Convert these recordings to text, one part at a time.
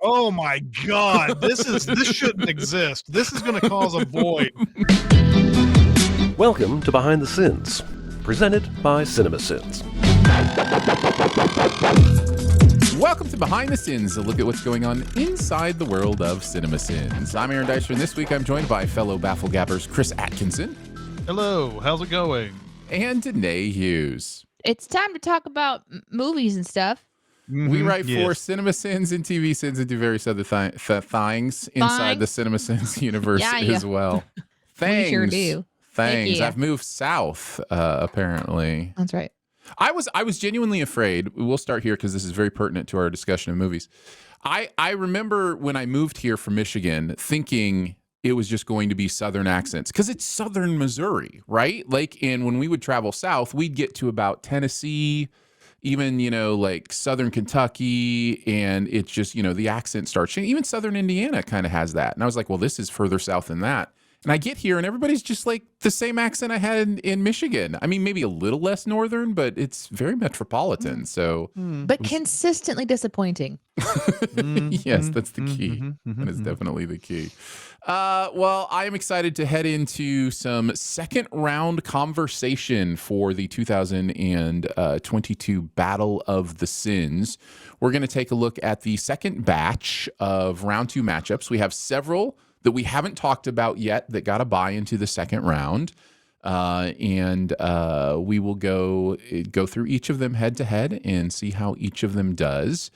Oh my God, this shouldn't exist. This is going to cause a void. Welcome to Behind the Sins, presented by Cinemasins. Welcome to Behind the Sins, a look at what's going on inside the world of Cinemasins. I'm Aaron Deisher, and this week I'm joined by fellow Bafflegabbers Chris Atkinson. Hello, how's it going? And Deneé Hughes. It's time to talk about movies and stuff. Mm-hmm. We write for Cinemasins and TV Sins and do various other things inside the Cinemasins universe as well. We sure do. Things. I've moved south, apparently. That's right. I was genuinely afraid. We'll start here because this is very pertinent to our discussion of movies. I remember when I moved here from Michigan thinking it was just going to be Southern accents because it's Southern Missouri, right? And when we would travel south, we'd get to about Tennessee, even, like Southern Kentucky, and it's just, the accent starts changing. Even Southern Indiana kind of has that. And I was like, well, this is further south than that. And I get here and everybody's just like the same accent I had in Michigan. I mean, maybe a little less northern, but it's very metropolitan. So, but consistently disappointing. Yes, that's the key. That is definitely the key. Well, I am excited to head into some second round conversation for the 2022 Battle of the Sins. We're going to take a look at the second batch of round two matchups. We have several that we haven't talked about yet that got a bye into the second round. And we will go through each of them head to head and see how each of them does.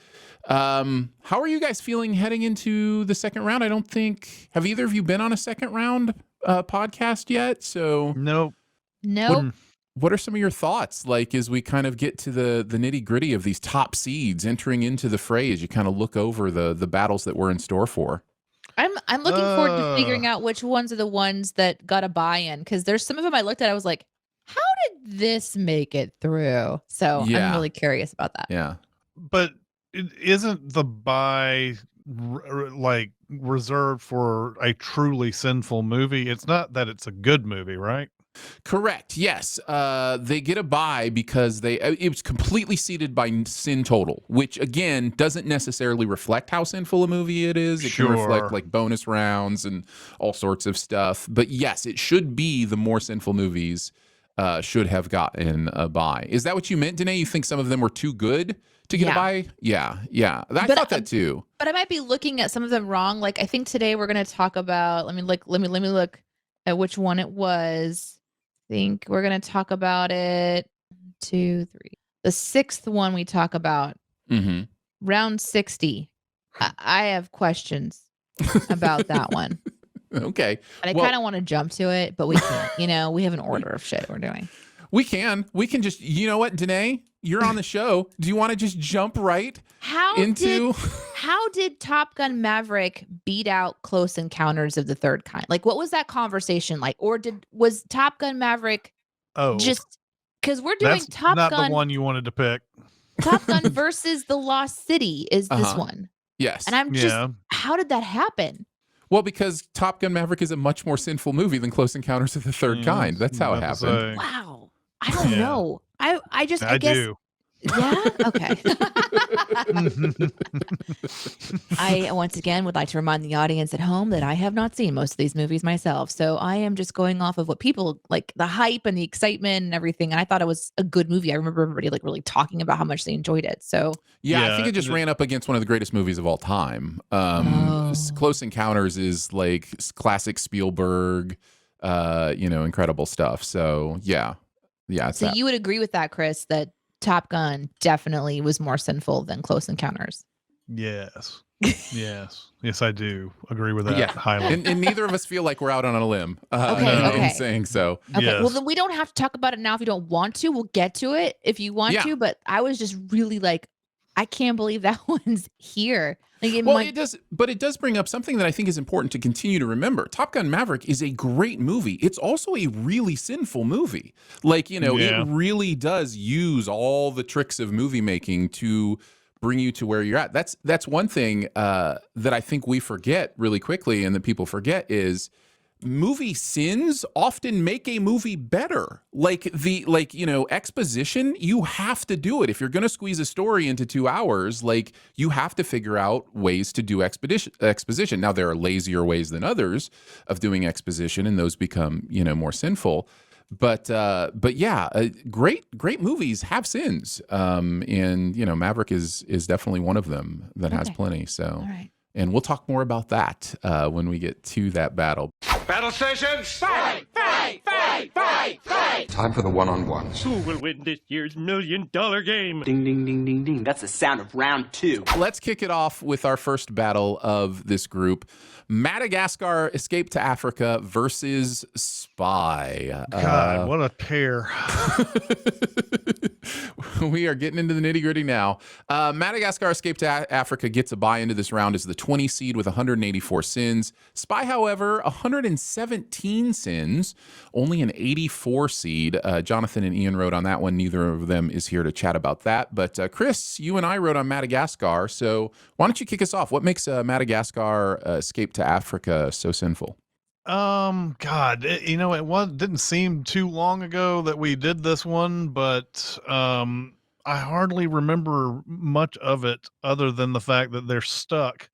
How are you guys feeling heading into the second round? I don't think, have either of you been on a second round podcast yet? So Nope. What are some of your thoughts? As we kind of get to the nitty gritty of these top seeds entering into the fray, as you kind of look over the battles that we're in store for. I'm looking forward to figuring out which ones are the ones that got a buy-in, because there's some of them I looked at, I was like, how did this make it through? So I'm really curious about that. Yeah. But isn't the buy reserved for a truly sinful movie? It's not that it's a good movie, right? Correct. Yes. They get a bye because it was completely seeded by sin total, which again doesn't necessarily reflect how sinful a movie it is. It can reflect bonus rounds and all sorts of stuff. But yes, it should be the more sinful movies should have gotten a bye. Is that what you meant, Deneé? You think some of them were too good to get a bye? Yeah. I thought that too. But I might be looking at some of them wrong. I think today we're going to talk about. Let me look at which one it was. I think we're going to talk about it. 2, 3. The sixth one we talk about, round 60. I have questions about that one. Okay. And I kind of want to jump to it, but we can't. We have an order of shit we're doing. We can just, you know what, Deneé? You're on the show. Do you want to just jump right into... How did Top Gun Maverick beat out Close Encounters of the Third Kind? What was that conversation like? Or was Top Gun Maverick just... Because we're doing Top Gun... not the one you wanted to pick. Top Gun versus The Lost City is this one. Yes. And I'm just... How did that happen? Well, because Top Gun Maverick is a much more sinful movie than Close Encounters of the Third Kind. That's how it happened. Wow. I don't know. I guess... do. Yeah? Okay. I, once again, would like to remind the audience at home that I have not seen most of these movies myself. So I am just going off of what people, the hype and the excitement and everything. And I thought it was a good movie. I remember everybody, really talking about how much they enjoyed it. So I think it just ran up against one of the greatest movies of all time. Close Encounters is classic Spielberg, incredible stuff. So, yeah. So you would agree with that, Chris, that Top Gun definitely was more sinful than Close Encounters. Yes, I do agree with that highly. And neither of us feel like we're out on a limb in saying so. Okay, well then we don't have to talk about it now if you don't want to. We'll get to it if you want to, but I was just really I can't believe that one's here. It does bring up something that I think is important to continue to remember. Top Gun Maverick is a great movie. It's also a really sinful movie. It really does use all the tricks of movie making to bring you to where you're at. That's one thing that I think we forget really quickly and that people forget is movie sins often make a movie better. Like exposition, you have to do it. If you're going to squeeze a story into 2 hours, like you have to figure out ways to do exposition. Now, there are lazier ways than others of doing exposition, and those become, more sinful. But yeah, great movies have sins. And Maverick is definitely one of them that has plenty. So, all right. And we'll talk more about that when we get to that battle. Battle stations! Fight! Fight! Fight! Fight! Fight! Time for the one-on-ones. Who will win this year's $1 million game? Ding, ding, ding, ding, ding. That's the sound of round 2. Let's kick it off with our first battle of this group. Madagascar Escape to Africa versus Spy. God, what a pair. We are getting into the nitty gritty now. Madagascar Escape to Africa gets a bye into this round as the 20 seed with 184 sins. Spy, however, 117 sins, only an 84 seed. Jonathan and Ian wrote on that one. Neither of them is here to chat about that. But Chris, you and I wrote on Madagascar. So why don't you kick us off? What makes Madagascar Escape to Africa so sinful? God, didn't seem too long ago that we did this one, but I hardly remember much of it other than the fact that they're stuck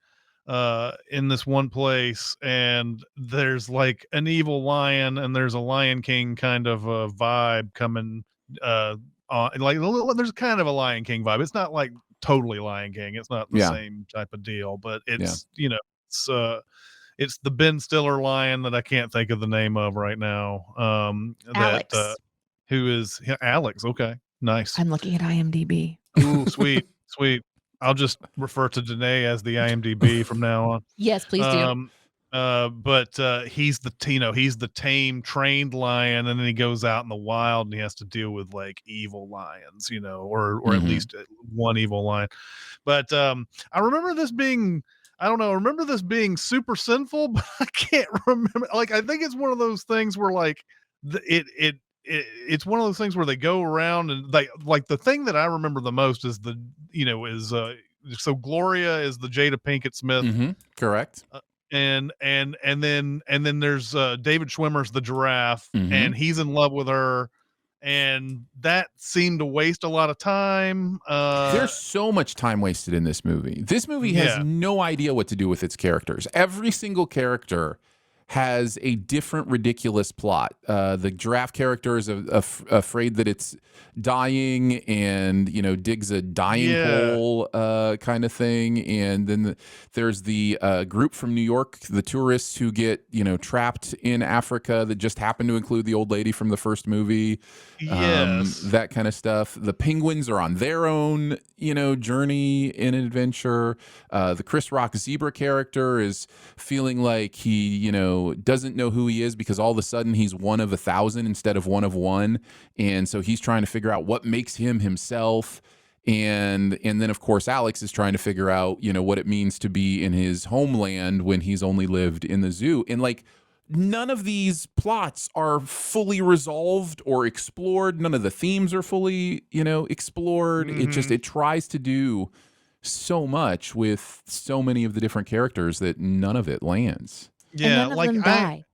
in this one place, and there's like an evil lion, and there's a Lion King kind of a vibe coming on. Like there's kind of a Lion King vibe. It's not like totally Lion King. It's not the same type of deal, but it's it's the Ben Stiller lion that I can't think of the name of right now. Alex. Who is Alex? Okay, nice. I'm looking at IMDb. Ooh, sweet. I'll just refer to Deneé as the IMDb from now on. Yes, please do. But he's the tame, trained lion, and then he goes out in the wild and he has to deal with like evil lions, or at least one evil lion. But I remember this being. I don't know. I remember this being super sinful, but I can't remember. Like, I think it's one of those things where like it's one of those things where they go around and like the thing that I remember the most is so Gloria is the Jada Pinkett Smith. Correct. And then there's David Schwimmer's the giraffe, and he's in love with her. And that seemed to waste a lot of time. There's so much time wasted in this movie. This movie has no idea what to do with its characters. Every single character has a different ridiculous plot. The giraffe character is afraid that it's dying and digs a dying hole kind of thing. And then there's the group from New York, the tourists who get trapped in Africa that just happen to include the old lady from the first movie. That kind of stuff. The penguins are on their own journey in adventure. The Chris Rock zebra character is feeling like he doesn't know who he is because all of a sudden he's one of 1,000 instead of one of one, and so he's trying to figure out what makes him himself. And then of course Alex is trying to figure out what it means to be in his homeland when he's only lived in the zoo. And like none of these plots are fully resolved or explored. None of the themes are fully explored. It tries to do so much with so many of the different characters that none of it lands. Yeah, and none of them die.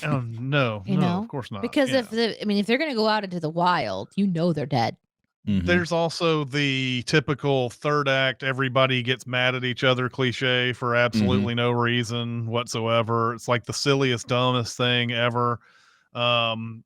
Oh no, of course not. Because if they're going to go out into the wild, they're dead. There's also the typical third act, everybody gets mad at each other cliche for absolutely no reason whatsoever. It's like the silliest, dumbest thing ever. It's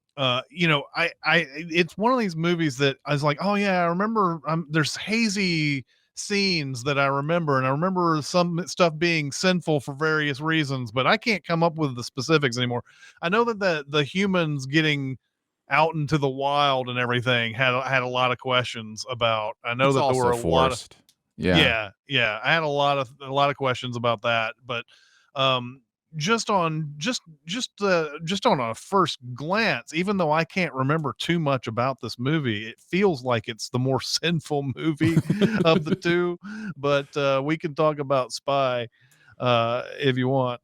one of these movies that I was like, oh yeah, I remember there's hazy scenes that I remember, and I remember some stuff being sinful for various reasons, but I can't come up with the specifics anymore. I know that the humans getting out into the wild and everything had a lot of questions about. I know that there were a lot of I had a lot of questions about that, but just on a first glance, even though I can't remember too much about this movie, it feels like it's the more sinful movie of the two. But we can talk about Spy if you want.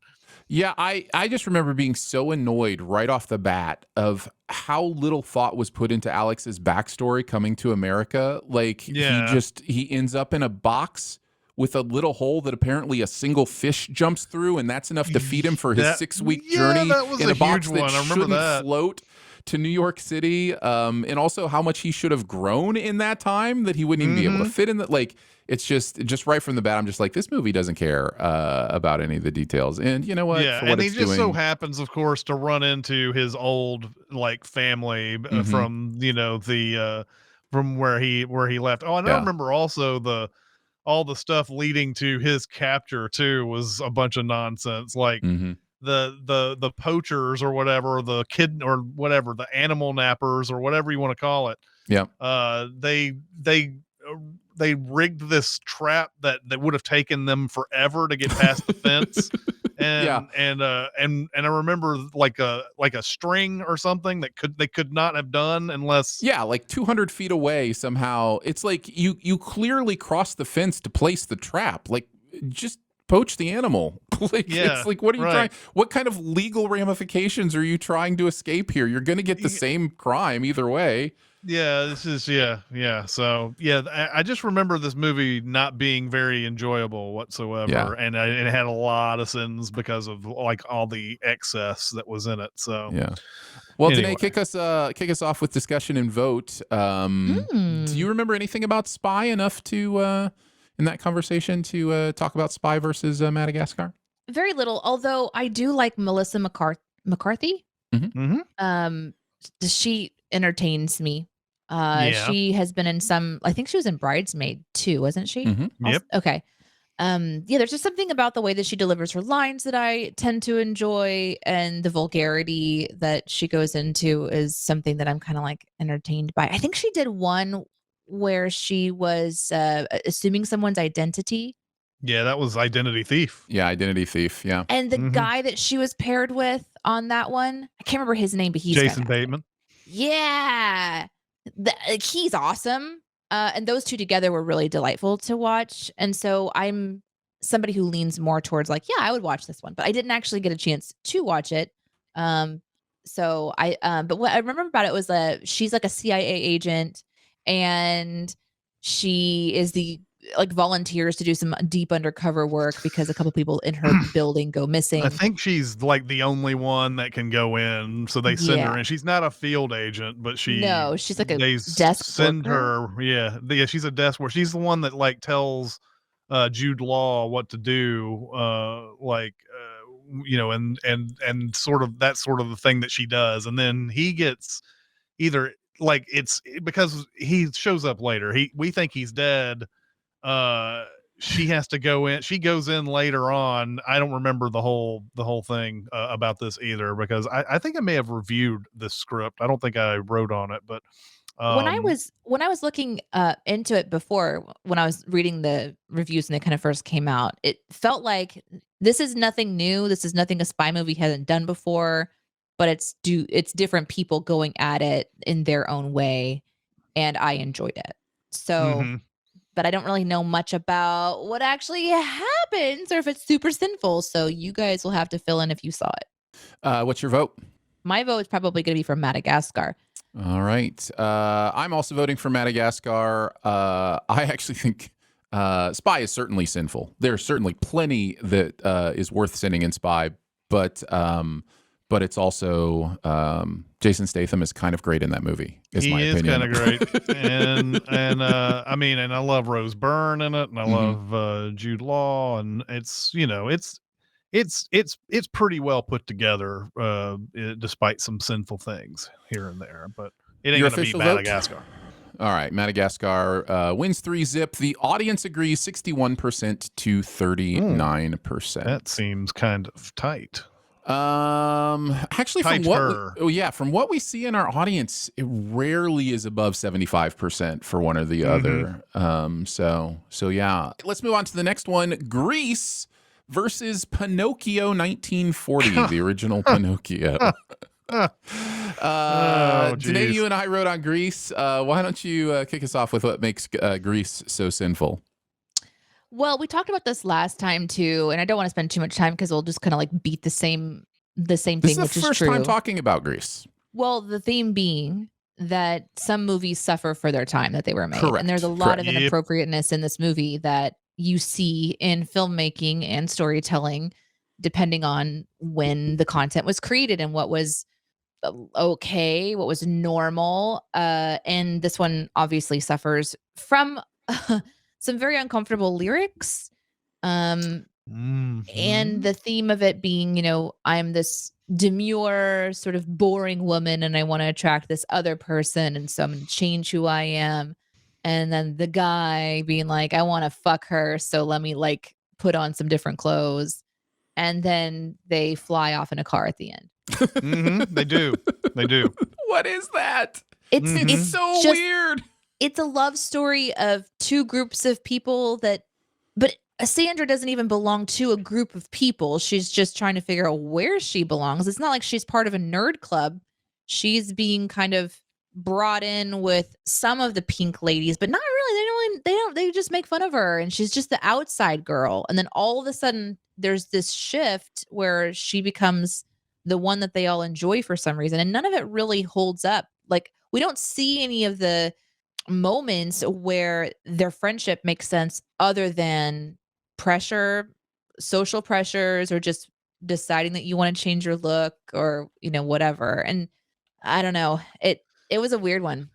Yeah, I just remember being so annoyed right off the bat of how little thought was put into Alex's backstory coming to America. Like he ends up in a box with a little hole that apparently a single fish jumps through, and that's enough to feed him for his 6-week journey that was in a box huge that one. I remember shouldn't that. float to New York City, and also how much he should have grown in that time that he wouldn't even be able to fit in that. Like, it's just right from the bat. I'm just like, this movie doesn't care about any of the he what? Yeah, For what and he it's just doing, so happens, of course, to run into his old like family from the from where he left. Oh, and I remember also all the stuff leading to his capture too was a bunch of nonsense. Like the poachers or whatever, the kid or whatever, the animal nappers or whatever you want to call it. Yeah. They rigged this trap that would have taken them forever to get past the fence. And I remember like a string or something that they could not have done unless like 200 feet away somehow. It's like you clearly crossed the fence to place the trap. Like, just poach the animal. It's like, what are you trying? What kind of legal ramifications are you trying to escape here? You're going to get the same crime either way. Yeah, this is So I just remember this movie not being very enjoyable whatsoever, and it had a lot of sins because of like all the excess that was in it. So well, anyway. Deneé, kick us off with discussion and vote. Do you remember anything about Spy enough to in that conversation to talk about Spy versus Madagascar? Very little, although I do like Melissa McCarthy. She entertains me. She has been in some, I think she was in Bridesmaid too, wasn't she? Yep. Okay. There's just something about the way that she delivers her lines that I tend to enjoy, and the vulgarity that she goes into is something that I'm kind of like entertained by. I think she did one where she was assuming someone's identity. Yeah, that was Identity Thief. Yeah, Identity Thief. Yeah. And the guy that she was paired with on that one, I can't remember his name, but he's Jason Bateman. Yeah. He's awesome. And those two together were really delightful to watch. And so I'm somebody who leans more towards like, yeah, I would watch this one, but I didn't actually get a chance to watch it. So but what I remember about it was she's like a CIA agent, and she is volunteers to do some deep undercover work because a couple people in her building go missing. I think she's like the only one that can go in, so they send her in. She's not a field agent, but she's like a desk worker. She's a desk worker. She's the one that like tells Jude Law what to do, and sort of that's sort of the thing that she does, and then he gets either like it's because he shows up later. We think he's dead. She has to go in. She goes in later on. I don't remember the whole thing about this either, because I think I may have reviewed this script. I don't think I wrote on it, but when I was looking into it before, when I was reading the reviews and they kind of first came out, it felt like this is nothing new. This is nothing a spy movie hasn't done before, but it's different people going at it in their own way, and I enjoyed it. So. But I don't really know much about what actually happens or if it's super sinful. So you guys will have to fill in if you saw it. What's your vote? My vote is probably going to be for Madagascar. All right. I'm also voting for Madagascar. I actually think Spy is certainly sinful. There's certainly plenty that is worth sending in Spy, but it's also Jason Statham is kind of great in that movie. My opinion. Kind of great, and I love Rose Byrne in it, and I love Jude Law, and it's pretty well put together, despite some sinful things here and there. But it ain't gonna be Madagascar. All right, Madagascar wins 3-0. The audience agrees 61% to 39%. That seems kind of tight. Actually, from what we see in our audience, it rarely is above 75% for one or the other. So yeah. Let's move on to the next one. Grease versus Pinocchio 1940, the original Pinocchio. Today you and I wrote on Grease. Why don't you kick us off with what makes Grease so sinful? Well, we talked about this last time too, and I don't want to spend too much time because we'll just kind of like beat the same thing, which is true. This is the first time talking about Grease. Well, the theme being that some movies suffer for their time that they were made. Correct. And there's a lot of inappropriateness in this movie that you see in filmmaking and storytelling, depending on when the content was created and what was okay, what was normal. And this one obviously suffers from some very uncomfortable lyrics. And the theme of it being, I'm this demure, sort of boring woman and I want to attract this other person. And so I'm going to change who I am. And then the guy being like, I want to fuck her. So let me like put on some different clothes. And then they fly off in a car at the end. They do. What is that? It's so just weird. It's a love story of two groups of people but Sandra doesn't even belong to a group of people. She's just trying to figure out where she belongs. It's not like she's part of a nerd club. She's being kind of brought in with some of the pink ladies, but not really. They just make fun of her and she's just the outside girl. And then all of a sudden there's this shift where she becomes the one that they all enjoy for some reason. And none of it really holds up. Like we don't see any of the moments where their friendship makes sense other than pressure, social pressures, or just deciding that you want to change your look or, whatever. And I don't know. It was a weird one.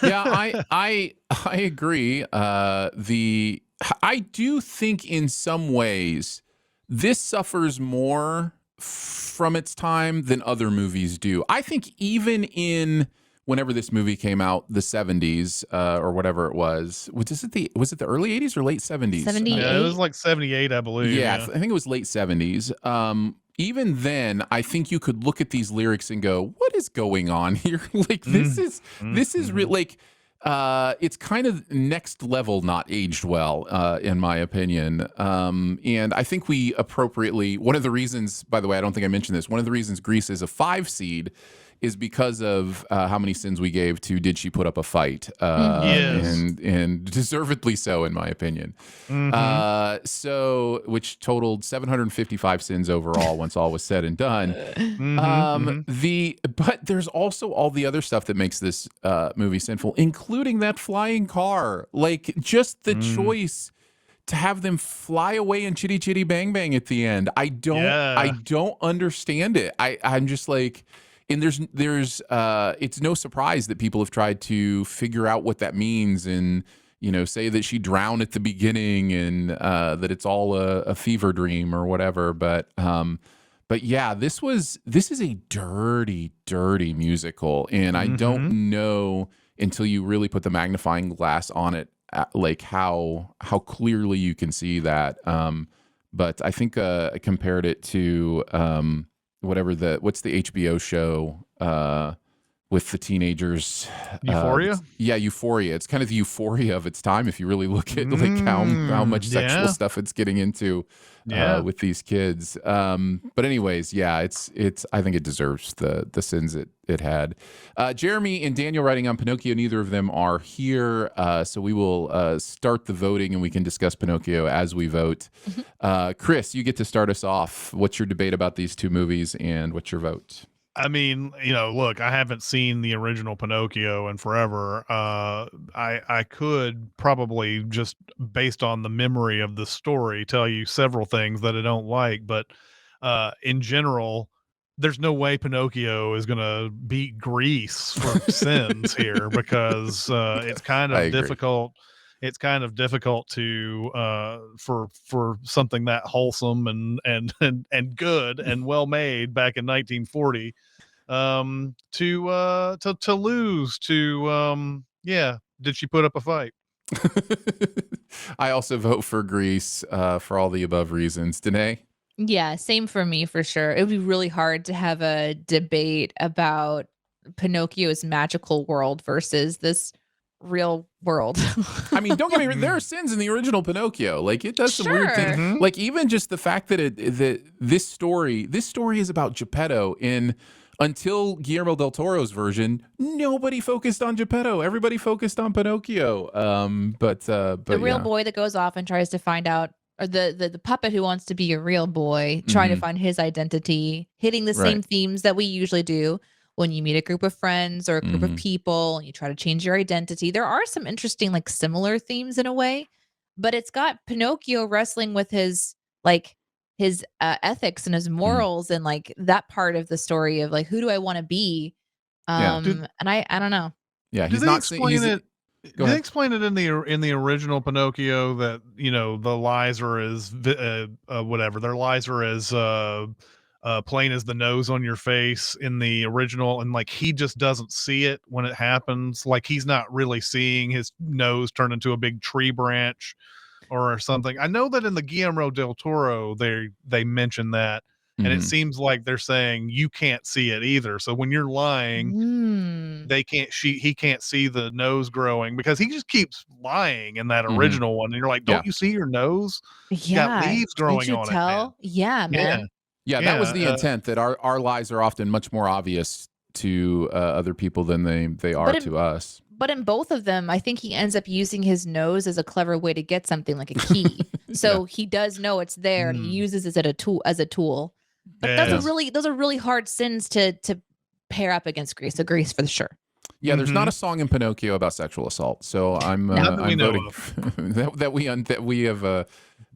Yeah, I agree. I do think in some ways this suffers more from its time than other movies do. I think even in whenever this movie came out, the 70s or whatever it was it the early 80s or late 70s? 78. Yeah, it was like 78, I believe. Yeah, I think it was late 70s. Even then, I think you could look at these lyrics and go, "What is going on here?" Like this is like it's kind of next level, not aged well, in my opinion. And I think we appropriately. One of the reasons, by the way, I don't think I mentioned this. One of the reasons Grease is a 5 seed is because of how many sins we gave to Did She Put Up a Fight? Yes. And deservedly so, in my opinion. So, which totaled 755 sins overall once all was said and done. But there's also all the other stuff that makes this movie sinful, including that flying car. Like, just the choice to have them fly away in Chitty Chitty Bang Bang at the end. I don't understand it. I'm just like... And there's it's no surprise that people have tried to figure out what that means and, say that she drowned at the beginning and that it's all a fever dream or whatever. But yeah, this is a dirty, dirty musical. And I don't know until you really put the magnifying glass on it, like how clearly you can see that. But I think I compared it to, what's the HBO show with the teenagers? Euphoria? Yeah, Euphoria. It's kind of the Euphoria of its time if you really look at like how much sexual stuff it's getting into with these kids. But anyways, yeah, it's I think it deserves the sins it had. Jeremy and Daniel writing on Pinocchio, neither of them are here. So we will start the voting and we can discuss Pinocchio as we vote. Chris, you get to start us off. What's your debate about these two movies and what's your vote? I mean, look, I haven't seen the original Pinocchio in forever. I could probably just based on the memory of the story tell you several things that I don't like, but in general, there's no way Pinocchio is going to beat Grease for sins here because it's kind of difficult. It's kind of difficult to for something that wholesome and good and well made back in 1940 to lose to Did She Put Up a Fight? I also vote for Grease for all the above reasons. Deneé? Yeah, same for me for sure. It would be really hard to have a debate about Pinocchio's magical world versus this real world. I mean, don't get me wrong, there are sins in the original Pinocchio. Like it does some weird things. Like even just the fact that this story is about Geppetto until Guillermo del Toro's version, nobody focused on Geppetto. Everybody focused on Pinocchio. But the real boy that goes off and tries to find out, or the puppet who wants to be a real boy, trying to find his identity, hitting the same themes that we usually do when you meet a group of friends or a group of people and you try to change your identity. There are some interesting, like similar themes in a way, but it's got Pinocchio wrestling with his like his ethics and his morals and like that part of the story of like who do I want to be? And I don't know. Yeah, Do he's they not explain it? Go Do ahead. they explain it in the original Pinocchio that the lies are as whatever their lies are as plain as the nose on your face in the original, and like he just doesn't see it when it happens, like he's not really seeing his nose turn into a big tree branch or something. I know that in the Guillermo del Toro they mention that, and it seems like they're saying you can't see it either. So when you're lying, they can't he can't see the nose growing because he just keeps lying in that original one, and you're like, don't you see your nose? You got leaves growing Did you on tell? it, Yeah, man. Yeah, that was the intent, that our lies are often much more obvious to other people than they are to us. But in both of them, I think he ends up using his nose as a clever way to get something like a key. So he does know it's there and he uses it as a tool. But those are really hard sins to pair up against Grease. So Grease for sure. Yeah, there's not a song in Pinocchio about sexual assault, so I'm voting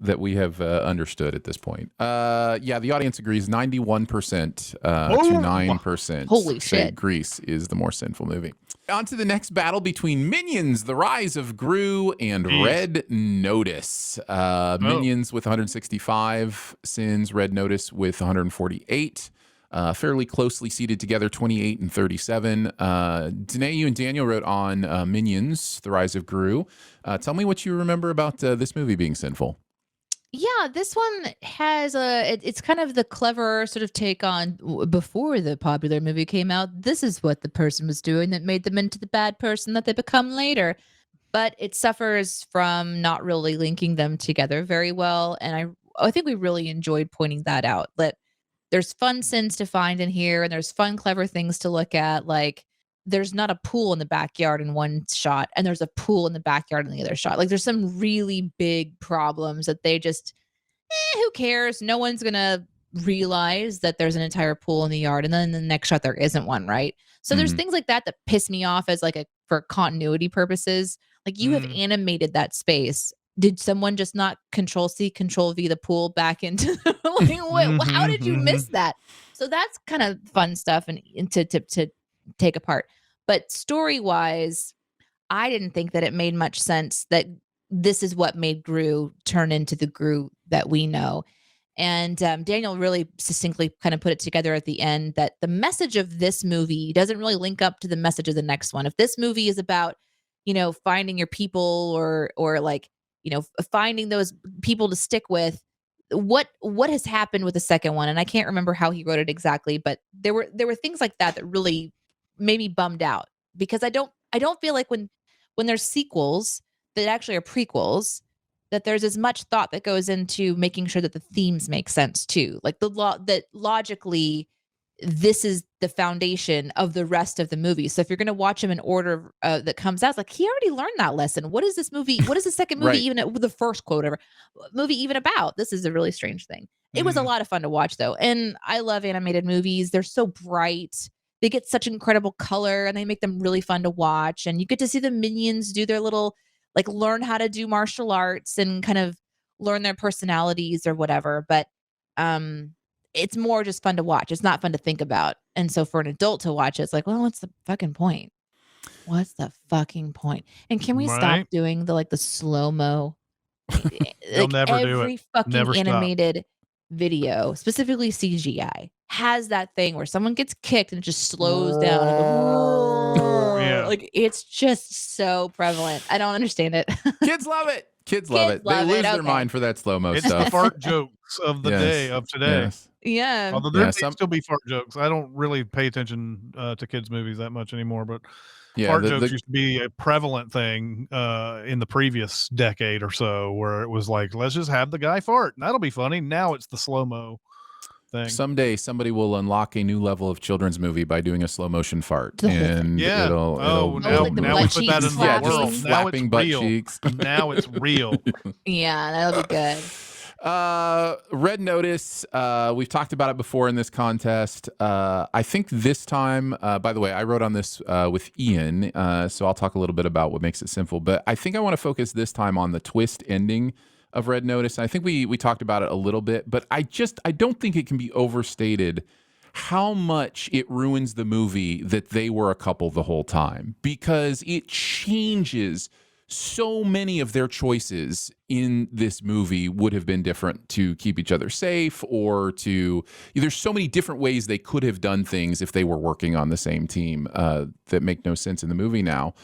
that we have understood at this point. Yeah, the audience agrees 91% to 9%. Holy shit! Grease is the more sinful movie. On to the next battle between Minions: The Rise of Gru and Red Notice. Minions with 165 sins, Red Notice with 148. Fairly closely seated together, 28 and 37. Deneé, you and Daniel wrote on Minions: The Rise of Gru. Tell me what you remember about this movie being sinful. Yeah, this one has it's kind of the clever sort of take on before the popular movie came out. This is what the person was doing that made them into the bad person that they become later. But it suffers from not really linking them together very well. And I think we really enjoyed pointing that out. That there's fun sins to find in here, and there's fun, clever things to look at. Like there's not a pool in the backyard in one shot, and there's a pool in the backyard in the other shot. Like there's some really big problems that they just, who cares? No one's gonna realize that there's an entire pool in the yard, and then in the next shot there isn't one, right? So there's things like that piss me off as like for continuity purposes. Like you have animated that space. Did someone just not Control-C, Control-V the pool back into like, how did you miss that? So that's kind of fun stuff and to take apart. But story-wise, I didn't think that it made much sense that this is what made Gru turn into the Gru that we know. And Daniel really succinctly kind of put it together at the end that the message of this movie doesn't really link up to the message of the next one. If this movie is about, finding your people or like, finding those people to stick with, what has happened with the second one? And I can't remember how he wrote it exactly, but there were things like that really made me bummed out, because I don't feel like when there's sequels that actually are prequels, that there's as much thought that goes into making sure that the themes make sense too. Like that logically, this is the foundation of the rest of the movie. So if you're going to watch them in order that comes out, it's like he already learned that lesson. What is this movie? What is the second movie even the first quote ever movie even about? This is a really strange thing. It was a lot of fun to watch though. And I love animated movies. They're so bright. They get such incredible color and they make them really fun to watch. And you get to see the minions do their little, like learn how to do martial arts and kind of learn their personalities or whatever. But, it's more just fun to watch. It's not fun to think about. And so for an adult to watch it, it's like, well, what's the fucking point? What's the fucking point? And can we stop doing the slow-mo? They'll never do it. Every fucking Never animated video, specifically CGI, has that thing where someone gets kicked and it just slows down. And like it's just so prevalent. I don't understand it. Kids love it. Kids love it. They lose their mind for that slow-mo stuff. It's the fart jokes of the day of today. Yes. Yeah. Although there may still be fart jokes. I don't really pay attention to kids' movies that much anymore, but fart jokes used to be a prevalent thing in the previous decade or so, where it was like, let's just have the guy fart and that'll be funny. Now it's the slow-mo thing. Someday somebody will unlock a new level of children's movie by doing a slow motion fart, and it'll now we put that in the world. Just flapping butt cheeks. Now it's real. Yeah, that'll be good. Red Notice. We've talked about it before in this contest. I think this time, by the way, I wrote on this with Ian, so I'll talk a little bit about what makes it sinful. But I think I want to focus this time on the twist ending of Red Notice. I think we talked about it a little bit, but I don't think it can be overstated how much it ruins the movie that they were a couple the whole time, because it changes so many of their choices in this movie would have been different to keep each other safe, or to, there's so many different ways they could have done things if they were working on the same team that make no sense in the movie now.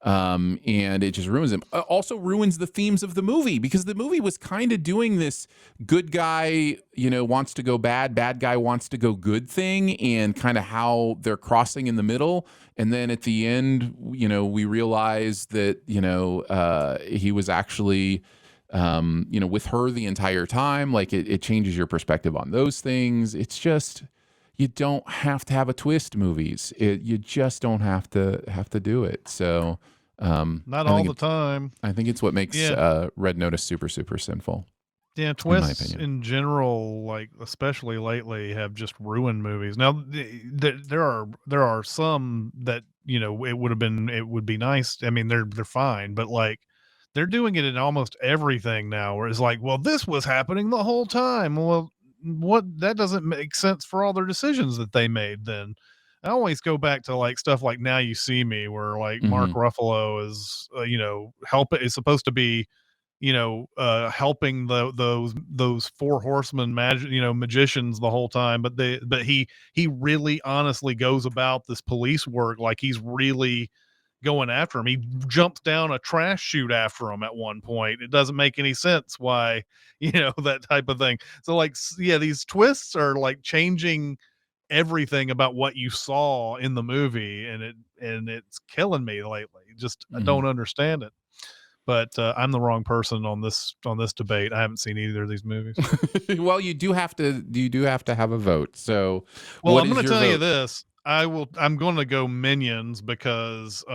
And it just ruins them. Also ruins the themes of the movie, because the movie was kind of doing this good guy, wants to go bad, bad guy wants to go good thing, and kind of how they're crossing in the middle. And then at the end, we realize that, he was actually, with her the entire time. Like it changes your perspective on those things. It's just, you don't have to have a twist, movies. You just don't have to do it. So not all the time. I think it's what makes Red Notice super, super sinful. Yeah, twists in general, like especially lately, have just ruined movies. Now, there are some that it would be nice. I mean, they're fine, but like they're doing it in almost everything now. Where it's like, well, this was happening the whole time. Well, that doesn't make sense for all their decisions that they made. Then I always go back to like stuff like Now You See Me, where like Mark Ruffalo is is supposed to be helping those four horsemen magicians the whole time, but he really honestly goes about this police work like he's really going after him. He jumps down a trash chute after him at one point. It doesn't make any sense why, that type of thing. So like, yeah, these twists are like changing everything about what you saw in the movie, and it's killing me lately. Just I don't understand it. But I'm the wrong person on this debate. I haven't seen either of these movies. Well, you do have to have a vote. So, well, I'm going to tell you this. I'm going to go Minions because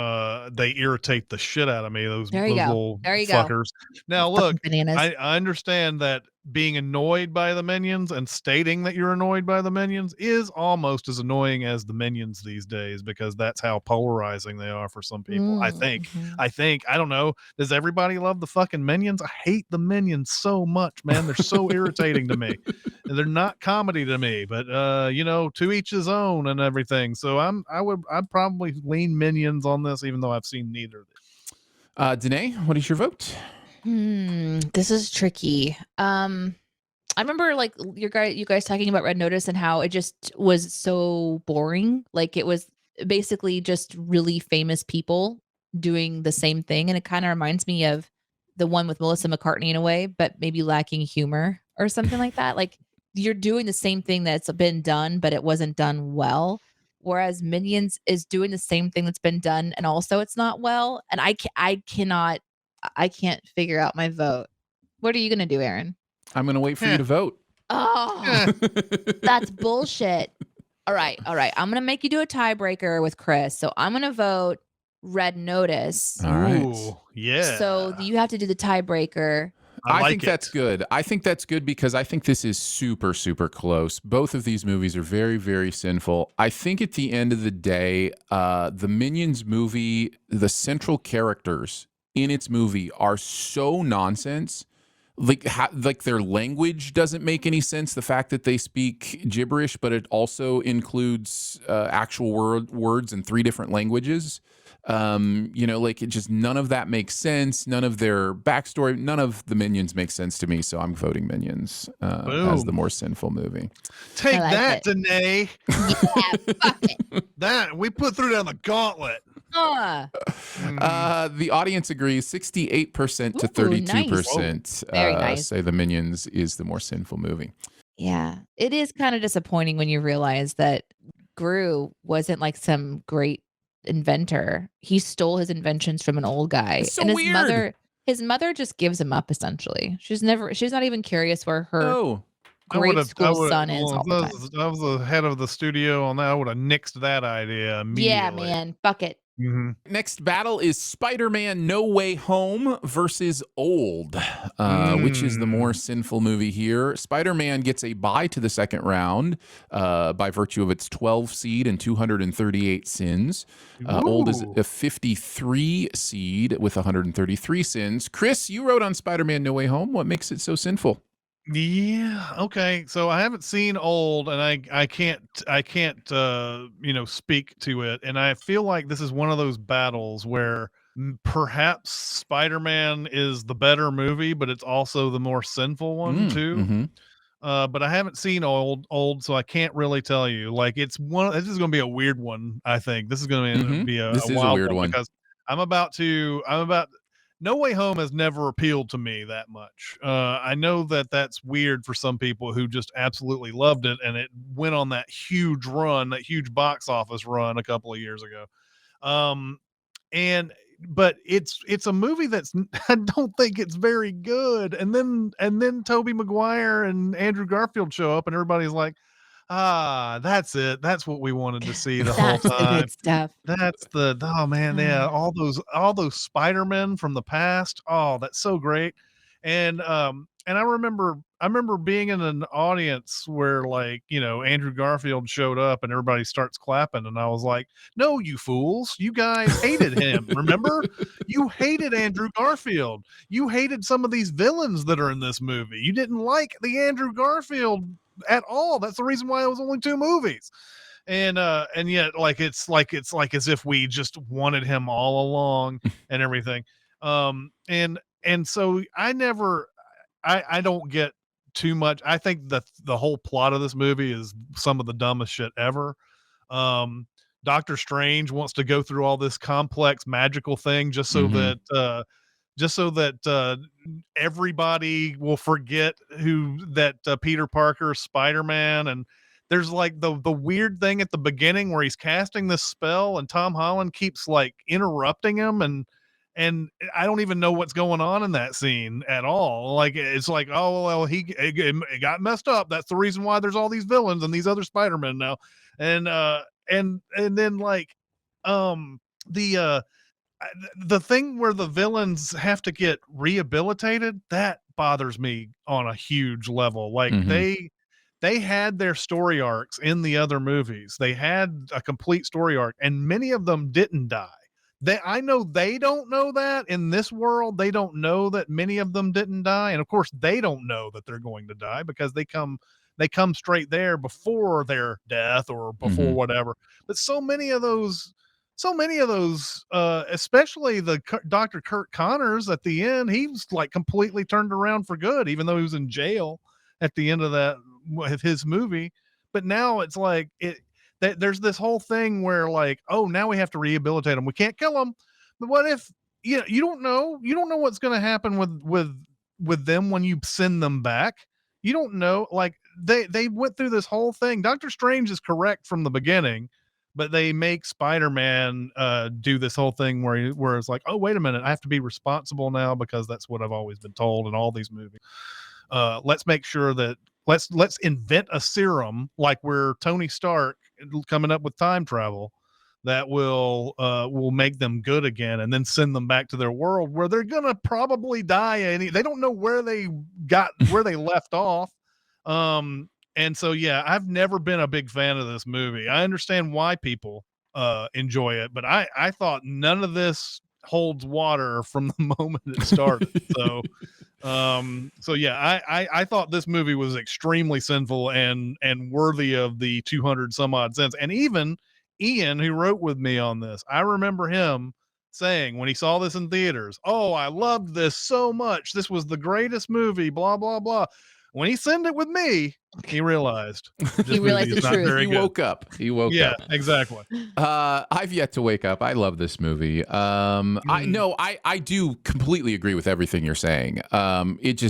they irritate the shit out of me. Those little fuckers. Now, look, I understand that being annoyed by the Minions and stating that you're annoyed by the Minions is almost as annoying as the Minions these days, because that's how polarizing they are for some people. I think, I don't know. Does everybody love the fucking Minions? I hate the Minions so much, man. They're so irritating to me. And they're not comedy to me, but to each his own and everything. So I'd probably lean Minions on this, even though I've seen neither of them. Deneé, what is your vote? This is tricky. I remember like you guys talking about Red Notice and how it just was so boring. Like it was basically just really famous people doing the same thing. And it kind of reminds me of the one with Melissa McCartney in a way, but maybe lacking humor or something like that. Like you're doing the same thing that's been done, but it wasn't done well. Whereas Minions is doing the same thing that's been done, and also it's not well. And I can't figure out my vote. What are you going to do, Aaron? I'm going to wait for you to vote. Oh, that's bullshit. All right. I'm going to make you do a tiebreaker with Chris. So I'm going to vote Red Notice. All right. Ooh, yeah. So you have to do the tiebreaker. I think that's good. I think that's good because I think this is super, super close. Both of these movies are very, very sinful. I think at the end of the day, the Minions movie, the central characters in its movie are so nonsense. Like their language doesn't make any sense. The fact that they speak gibberish, but it also includes actual words in 3 different languages. Like it just, none of that makes sense. None of their backstory, none of the Minions make sense to me. So I'm voting Minions as the more sinful movie. Take that, it. Deneé. Yeah, fuck it. That we put through down the gauntlet. The audience agrees 68% to 32% nice. say the Minions is the more sinful movie. Yeah, it is kind of disappointing when you realize that Gru wasn't like some great inventor. He stole his inventions from an old guy. It's so and weird. His mother just gives him up essentially. She's not even curious where her grade school son is all the time. I was the head of the studio on that. I would have nixed that idea immediately. Yeah, man. Fuck it. Mhm. Next battle is Spider-Man No Way Home versus Old, which is the more sinful movie here. Spider-Man gets a bye to the second round by virtue of its 12 seed and 238 sins. Old is a 53 seed with 133 sins. Chris, you wrote on Spider-Man No Way Home. What makes it so sinful? Yeah. Okay. So I haven't seen Old, and I can't speak to it. And I feel like this is one of those battles where perhaps Spider-Man is the better movie, but it's also the more sinful one too. Mm-hmm. But I haven't seen Old, so I can't really tell you. Like this is going to be a weird one. I think this is going to be a This is a wild weird one because I'm about. No Way Home has never appealed to me that much. I know that that's weird for some people who just absolutely loved it, and it went on that huge run, that huge box office run a couple of years ago. But it's a movie that's I don't think it's very good. And then Tobey Maguire and Andrew Garfield show up, and everybody's like, that's it. That's what we wanted to see the whole That's the time. good stuff. That's oh man, yeah, all those Spider-Men from the past. Oh, that's so great. And I remember being in an audience where, like, Andrew Garfield showed up and everybody starts clapping, and I was like, "No, you fools. You guys hated him. Remember? You hated Andrew Garfield. You hated some of these villains that are in this movie. You didn't like the Andrew Garfield at all. That's the reason why it was only 2 movies." And yet it's like as if we just wanted him all along and everything. And so I don't get too much. I think that the whole plot of this movie is some of the dumbest shit ever. Doctor Strange wants to go through all this complex magical thing just so that everybody will forget that Peter Parker's Spider-Man. And there's like the weird thing at the beginning where he's casting this spell and Tom Holland keeps like interrupting him, and I don't even know what's going on in that scene at all. Like, it's like, oh well, it got messed up. That's the reason why there's all these villains and these other Spider-Men now. And then like the thing where the villains have to get rehabilitated, that bothers me on a huge level. Like they had their story arcs in the other movies. They had a complete story arc, and many of them didn't die. I know they don't know that in this world. They don't know that many of them didn't die. And of course they don't know that they're going to die because they come straight there before their death or before whatever. But so many of those, especially Dr. Kurt Connors at the end, he was like completely turned around for good, even though he was in jail at the end of his movie. But now it's like there's this whole thing where, like, oh, now we have to rehabilitate them. We can't kill them. But what if you don't know what's going to happen with them when you send them back? You don't know. Like, they went through this whole thing. Doctor Strange is correct from the beginning, but they make Spider-Man do this whole thing where it's like, oh, wait a minute, I have to be responsible now because that's what I've always been told in all these movies. Let's make sure that let's invent a serum like we're Tony Stark coming up with time travel that will make them good again, and then send them back to their world where they're gonna probably die. They don't know where they left off. And so, yeah, I've never been a big fan of this movie. I understand why people enjoy it, but I thought none of this holds water from the moment it started. So yeah, I thought this movie was extremely sinful and worthy of the 200 some odd cents. And even Ian, who wrote with me on this, I remember him saying when he saw this in theaters, "Oh, I loved this so much. This was the greatest movie, blah, blah, blah." When he sent it with me, he realized the truth. He woke up. Yeah, exactly. I've yet to wake up. I love this movie. I do completely agree with everything you're saying. It's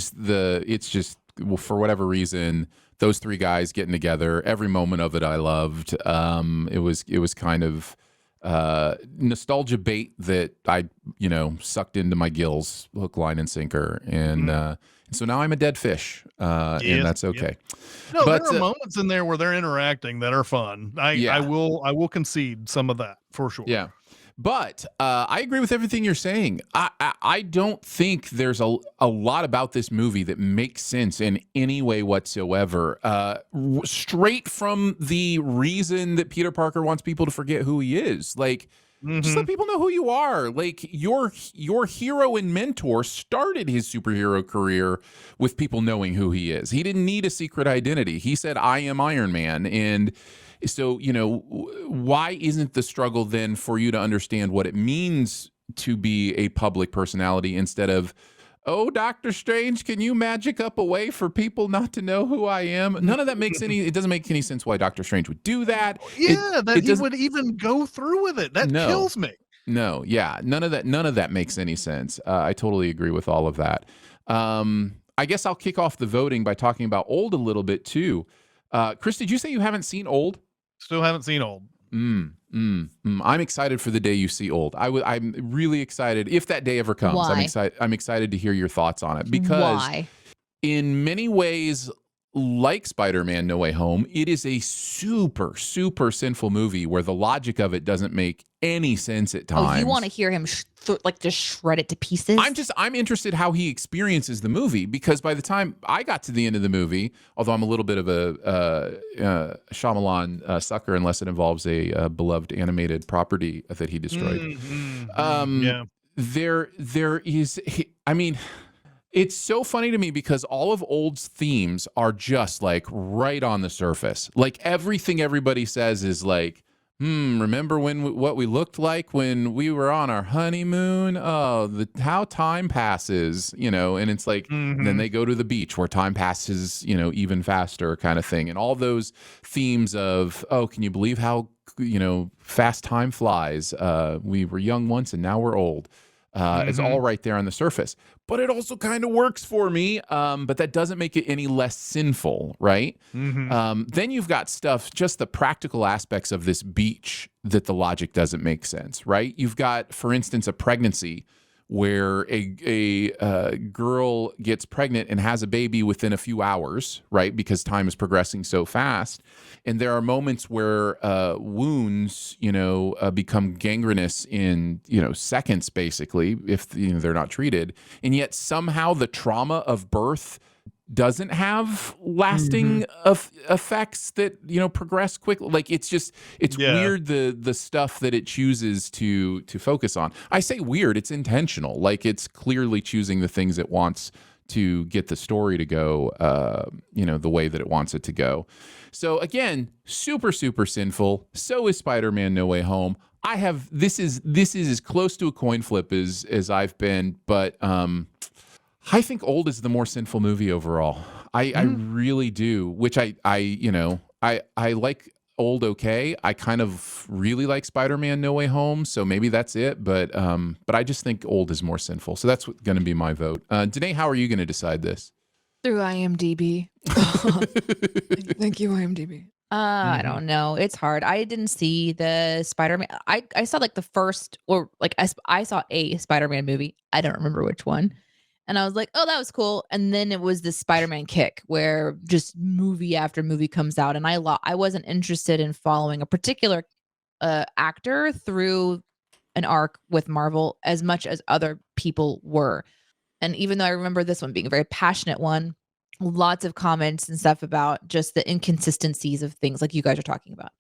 just for whatever reason, those 3 guys getting together, every moment of it I loved. It was kind of nostalgia bait that I sucked into my gills, hook, line, and sinker. And so now I'm a dead fish, and that's okay. No, but there are moments in there where they're interacting that are fun. I will concede some of that for sure. Yeah. But I agree with everything you're saying. I don't think there's a lot about this movie that makes sense in any way whatsoever. Straight from the reason that Peter Parker wants people to forget who he is. Like, just let people know who you are. Like, your hero and mentor started his superhero career with people knowing who he is. He didn't need a secret identity. He said, I am Iron Man. And so, why isn't the struggle then for you to understand what it means to be a public personality instead of, oh, Doctor Strange, can you magic up a way for people not to know who I am? None of that it doesn't make any sense why Doctor Strange would do that. Yeah, that he would even go through with it. That kills me. No, yeah, none of that makes any sense. I totally agree with all of that. I guess I'll kick off the voting by talking about Old a little bit too. Chris, did you say you haven't seen Old? Still haven't seen Old. I'm excited for the day you see Old. I'm really excited if that day ever comes. Why? I'm excited to hear your thoughts on it because in many ways, like Spider-Man No Way Home, it is a super, super sinful movie where the logic of it doesn't make any sense at times. Oh, you want to hear him just shred it to pieces? I'm interested how he experiences the movie because by the time I got to the end of the movie, although I'm a little bit of a Shyamalan sucker unless it involves a beloved animated property that he destroyed. There is, I mean, it's so funny to me because all of Old's themes are just like right on the surface. Like everything everybody says is like, remember what we looked like when we were on our honeymoon? Oh, how time passes, and it's like, and then they go to the beach where time passes, even faster kind of thing. And all those themes of, oh, can you believe how, fast time flies? We were young once and now we're old. It's all right there on the surface, but it also kind of works for me. But that doesn't make it any less sinful, right? Then you've got stuff, just the practical aspects of this beach that the logic doesn't make sense, right? You've got, for instance, a pregnancy where a girl gets pregnant and has a baby within a few hours, right? Because time is progressing so fast. And there are moments where wounds, become gangrenous in, seconds, basically, if they're not treated. And yet somehow the trauma of birth doesn't have lasting effects that progress quickly. Like it's weird the stuff that it chooses to focus on. I say weird, it's intentional. Like it's clearly choosing the things it wants to get the story to go the way that it wants it to go. So again, super, super sinful. So is Spider-Man No Way Home. This is as close to a coin flip as I've been, but I think Old is the more sinful movie overall. I really do, which I like Old okay. I kind of really like Spider-Man No Way Home, so maybe that's it. But I just think Old is more sinful. So that's going to be my vote. Deneé, how are you going to decide this? Through IMDb. Thank you, IMDb. I don't know. It's hard. I didn't see the Spider-Man. I saw like the first, or like I saw a Spider-Man movie. I don't remember which one. And I was like, oh, that was cool. And then it was this Spider-Man kick where just movie after movie comes out. And I wasn't interested in following a particular actor through an arc with Marvel as much as other people were. And even though I remember this one being a very passionate one, lots of comments and stuff about just the inconsistencies of things like you guys are talking about.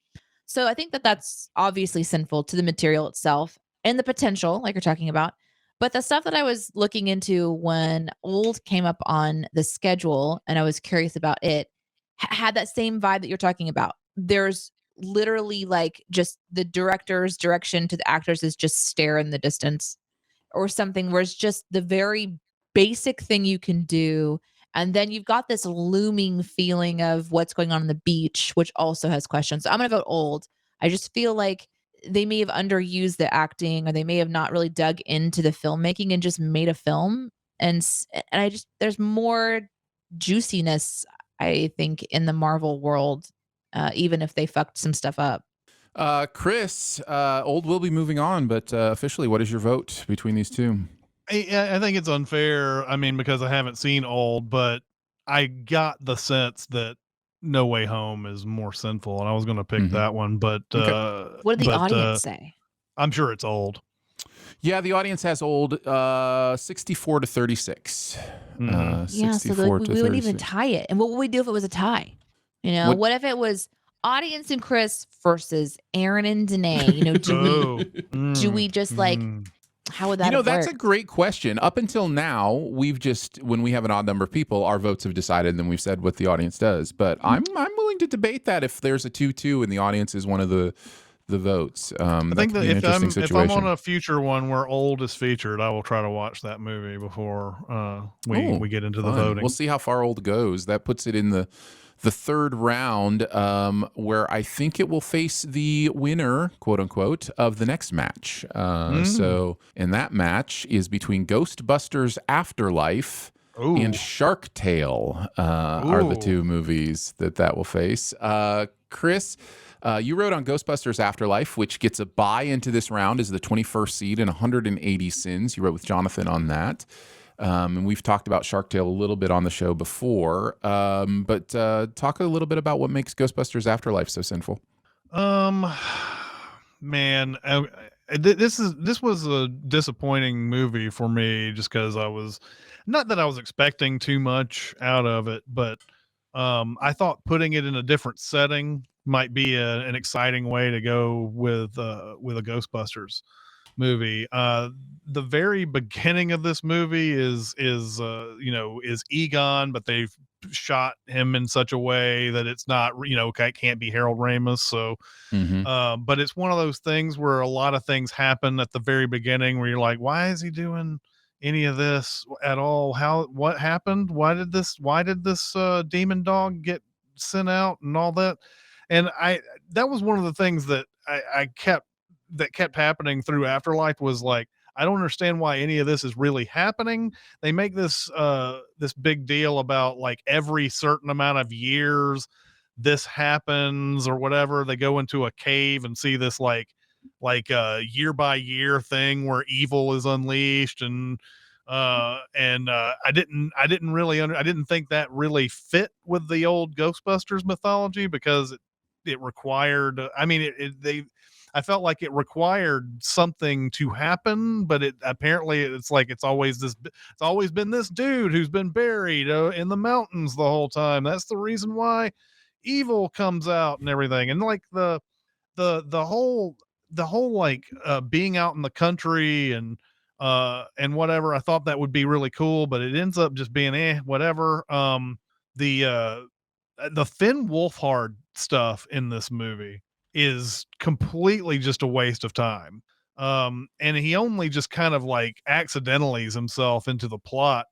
So I think that that's obviously sinful to the material itself and the potential, like you're talking about. But the stuff that I was looking into when Old came up on the schedule and I was curious about it, had that same vibe that you're talking about. There's literally like just the director's direction to the actors is just stare in the distance or something where it's just the very basic thing you can do. And then you've got this looming feeling of what's going on the beach, which also has questions. So I'm going to vote Old. I just feel like they may have underused the acting or they may have not really dug into the filmmaking and just made a film. And there's more juiciness, I think, in the Marvel world, even if they fucked some stuff up. Chris, Old will be moving on, but officially, what is your vote between these two? I think it's unfair. I mean, because I haven't seen Old, but I got the sense that No Way Home is more sinful, and I was going to pick that one. But what did the audience say? I'm sure it's old. Yeah, the audience has old 64 to 36. Mhm. Yeah, so 64 like, to we wouldn't even 36. tie it. And what would we do if it was a tie? You know, what if it was audience and Chris versus Aaron and Deneé? You know, do we just like, how would that have that's a worked? great question. Up until now, we've just, when we have an odd number of people, our votes have decided, and then we've said what the audience does. But I'm willing to debate that if there's a 2-2 and the audience is one of the votes. I think that if I'm on a future one where old is featured, I will try to watch that movie before we get into the voting. We'll see how far old goes. That puts it in the third round, where I think it will face the winner, quote unquote, of the next match. So, and that match is between Ghostbusters Afterlife and Shark Tale are the two movies that will face. Chris, you wrote on Ghostbusters Afterlife, which gets a bye into this round as the 21st seed and 180 sins. You wrote with Jonathan on that. And we've talked about Shark Tale a little bit on the show before. But talk a little bit about what makes Ghostbusters Afterlife so sinful. Man, this was a disappointing movie for me just because I was, not that I was expecting too much out of it, but I thought putting it in a different setting might be an exciting way to go with a Ghostbusters movie. The very beginning of this movie is Egon, but they've shot him in such a way that it's not, it can't be Harold Ramis. So, but it's one of those things where a lot of things happen at the very beginning where you're like, why is he doing any of this at all? What happened? Why did this demon dog get sent out and all that? And that was one of the things that I kept happening through Afterlife was like, I don't understand why any of this is really happening. They make this big deal about like every certain amount of years this happens or whatever. They go into a cave and see this like year by year thing where evil is unleashed and I didn't think that really fit with the old Ghostbusters mythology because it required, I felt like it required something to happen, but it's always been this dude who's been buried in the mountains the whole time. That's the reason why evil comes out and everything. And like the whole like being out in the country and whatever, I thought that would be really cool, but it ends up just being whatever. The Finn Wolfhard stuff in this movie is completely just a waste of time. And he only just kind of like accidentallys himself into the plot,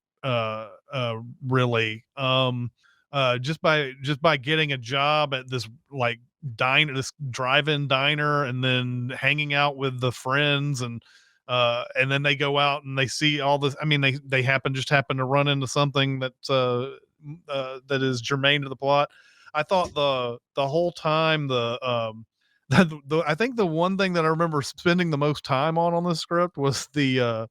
really, just by getting a job at this like this drive-in diner and then hanging out with the friends and then they go out and they see all this. I mean, they happen to run into something that is germane to the plot. I thought the whole time I think the one thing that I remember spending the most time on this script was the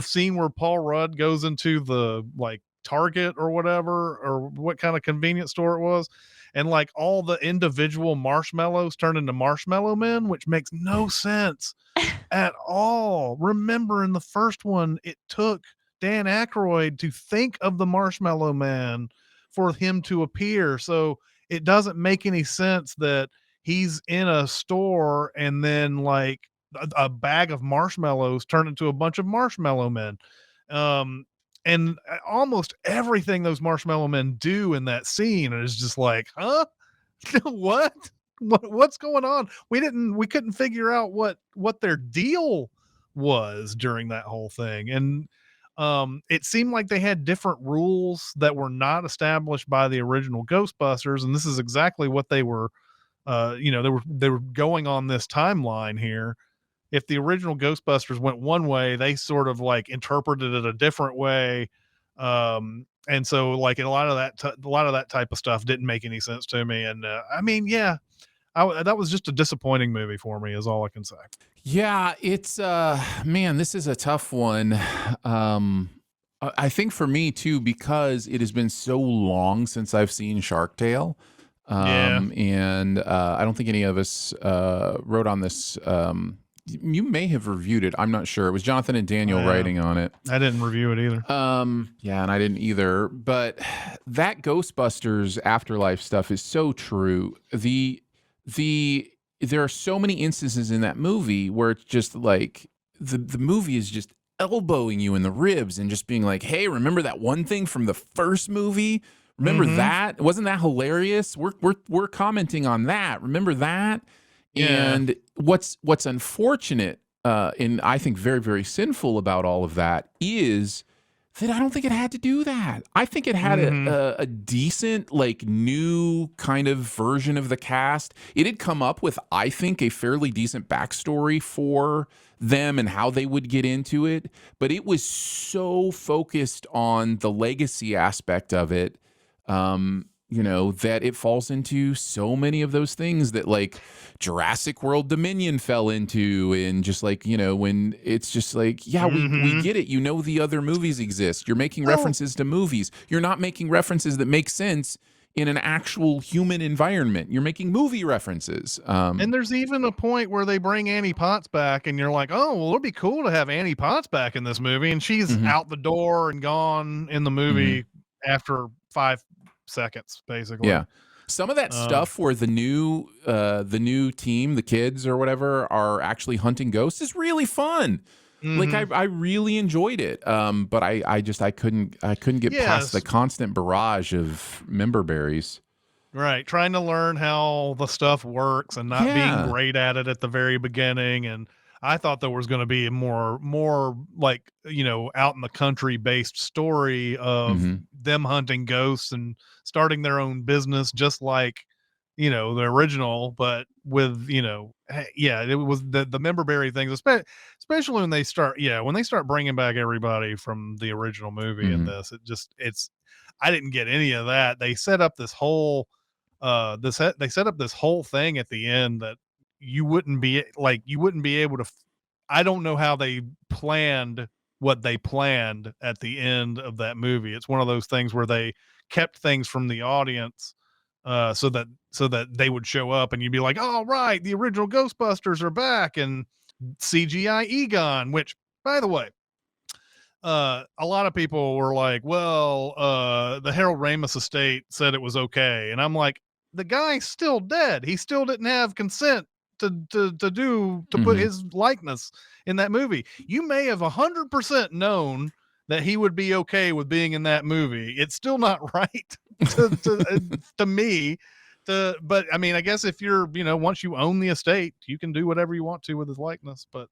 scene where Paul Rudd goes into the like Target or whatever, or what kind of convenience store it was. And like all the individual marshmallows turn into marshmallow men, which makes no sense at all. Remember in the first one, it took Dan Aykroyd to think of the Marshmallow Man for him to appear. So it doesn't make any sense that he's in a store and then like a bag of marshmallows turn into a bunch of marshmallow men. And almost everything those marshmallow men do in that scene is just like, huh? What's going on? We couldn't figure out what their deal was during that whole thing. And it seemed like they had different rules that were not established by the original Ghostbusters, and this is exactly what they were. They were going on this timeline here. If the original Ghostbusters went one way, they sort of like interpreted it a different way. And so like a lot of that type of stuff didn't make any sense to me. And that was just a disappointing movie for me is all I can say. Yeah, it's man, this is a tough one. I think for me too, because it has been so long since I've seen Shark Tale. And I don't think any of us wrote on this you may have reviewed it. I'm not sure. It was Jonathan and Daniel writing on it. I didn't review it either. Yeah, and I didn't either. But that Ghostbusters Afterlife stuff is so true. There are so many instances in that movie where it's just like the movie is just elbowing you in the ribs and just being like, hey, remember that one thing from the first movie? Remember that? Wasn't that hilarious? We're commenting on that. Remember that? Yeah. And what's unfortunate and I think very, very sinful about all of that is that I don't think it had to do that. I think it had a decent, like, new kind of version of the cast. It had come up with, I think, a fairly decent backstory for them and how they would get into it. But it was so focused on the legacy aspect of it, that it falls into so many of those things that, like, Jurassic World Dominion fell into, and just like, when it's just like, yeah, we get it. The other movies exist. You're making references to movies. You're not making references that make sense in an actual human environment. You're making movie references. And there's even a point where they bring Annie Potts back, and you're like, oh, well, it'd be cool to have Annie Potts back in this movie. And she's out the door and gone in the movie after 5 seconds, basically. Yeah. Some of that stuff where the new team, the kids or whatever, are actually hunting ghosts is really fun. Like I really enjoyed it. But I couldn't get past the constant barrage of member berries. Right. Trying to learn how the stuff works and not being great at it at the very beginning. And I thought there was going to be a more like, out in the country based story of them hunting ghosts and starting their own business, just like, the original, but with, it was the member berry things, especially when they start bringing back everybody from the original movie in this. I didn't get any of that. They set up this whole, thing at the end that you wouldn't be able to. I don't know how they planned what they planned at the end of that movie. It's one of those things where they kept things from the audience, so that they would show up and you'd be like, oh, right, the original Ghostbusters are back, and CGI Egon, which, by the way, a lot of people were like, well, the Harold Ramis estate said it was okay. And I'm like, the guy's still dead. He still didn't have consent to put his likeness in that movie. You may have 100% known that he would be okay with being in that movie. It's still not right to me. But I mean, I guess if you're, once you own the estate, you can do whatever you want to with his likeness. But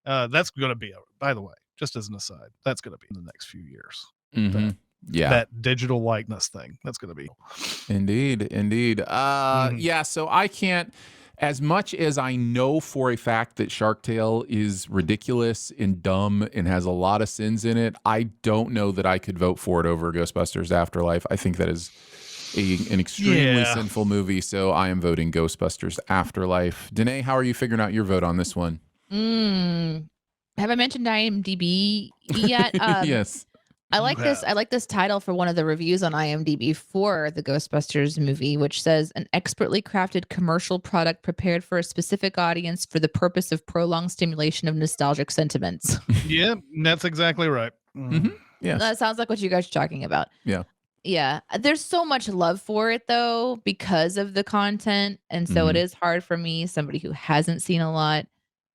that's going to be, by the way, just as an aside, that's going to be in the next few years. That digital likeness thing, that's going to be. Indeed. Yeah. So I can't, as much as I know for a fact that Shark Tale is ridiculous and dumb and has a lot of sins in it, I don't know that I could vote for it over Ghostbusters Afterlife. I think that is an extremely sinful movie, so I am voting Ghostbusters Afterlife. Deneé, how are you figuring out your vote on this one? Have I mentioned IMDb yet? Yes. I like this. I like this title for one of the reviews on IMDb for the Ghostbusters movie, which says an expertly crafted commercial product prepared for a specific audience for the purpose of prolonged stimulation of nostalgic sentiments. Yeah, that's exactly right. Yeah, that sounds like what you guys are talking about. Yeah. There's so much love for it though because of the content, and so it is hard for me, somebody who hasn't seen a lot.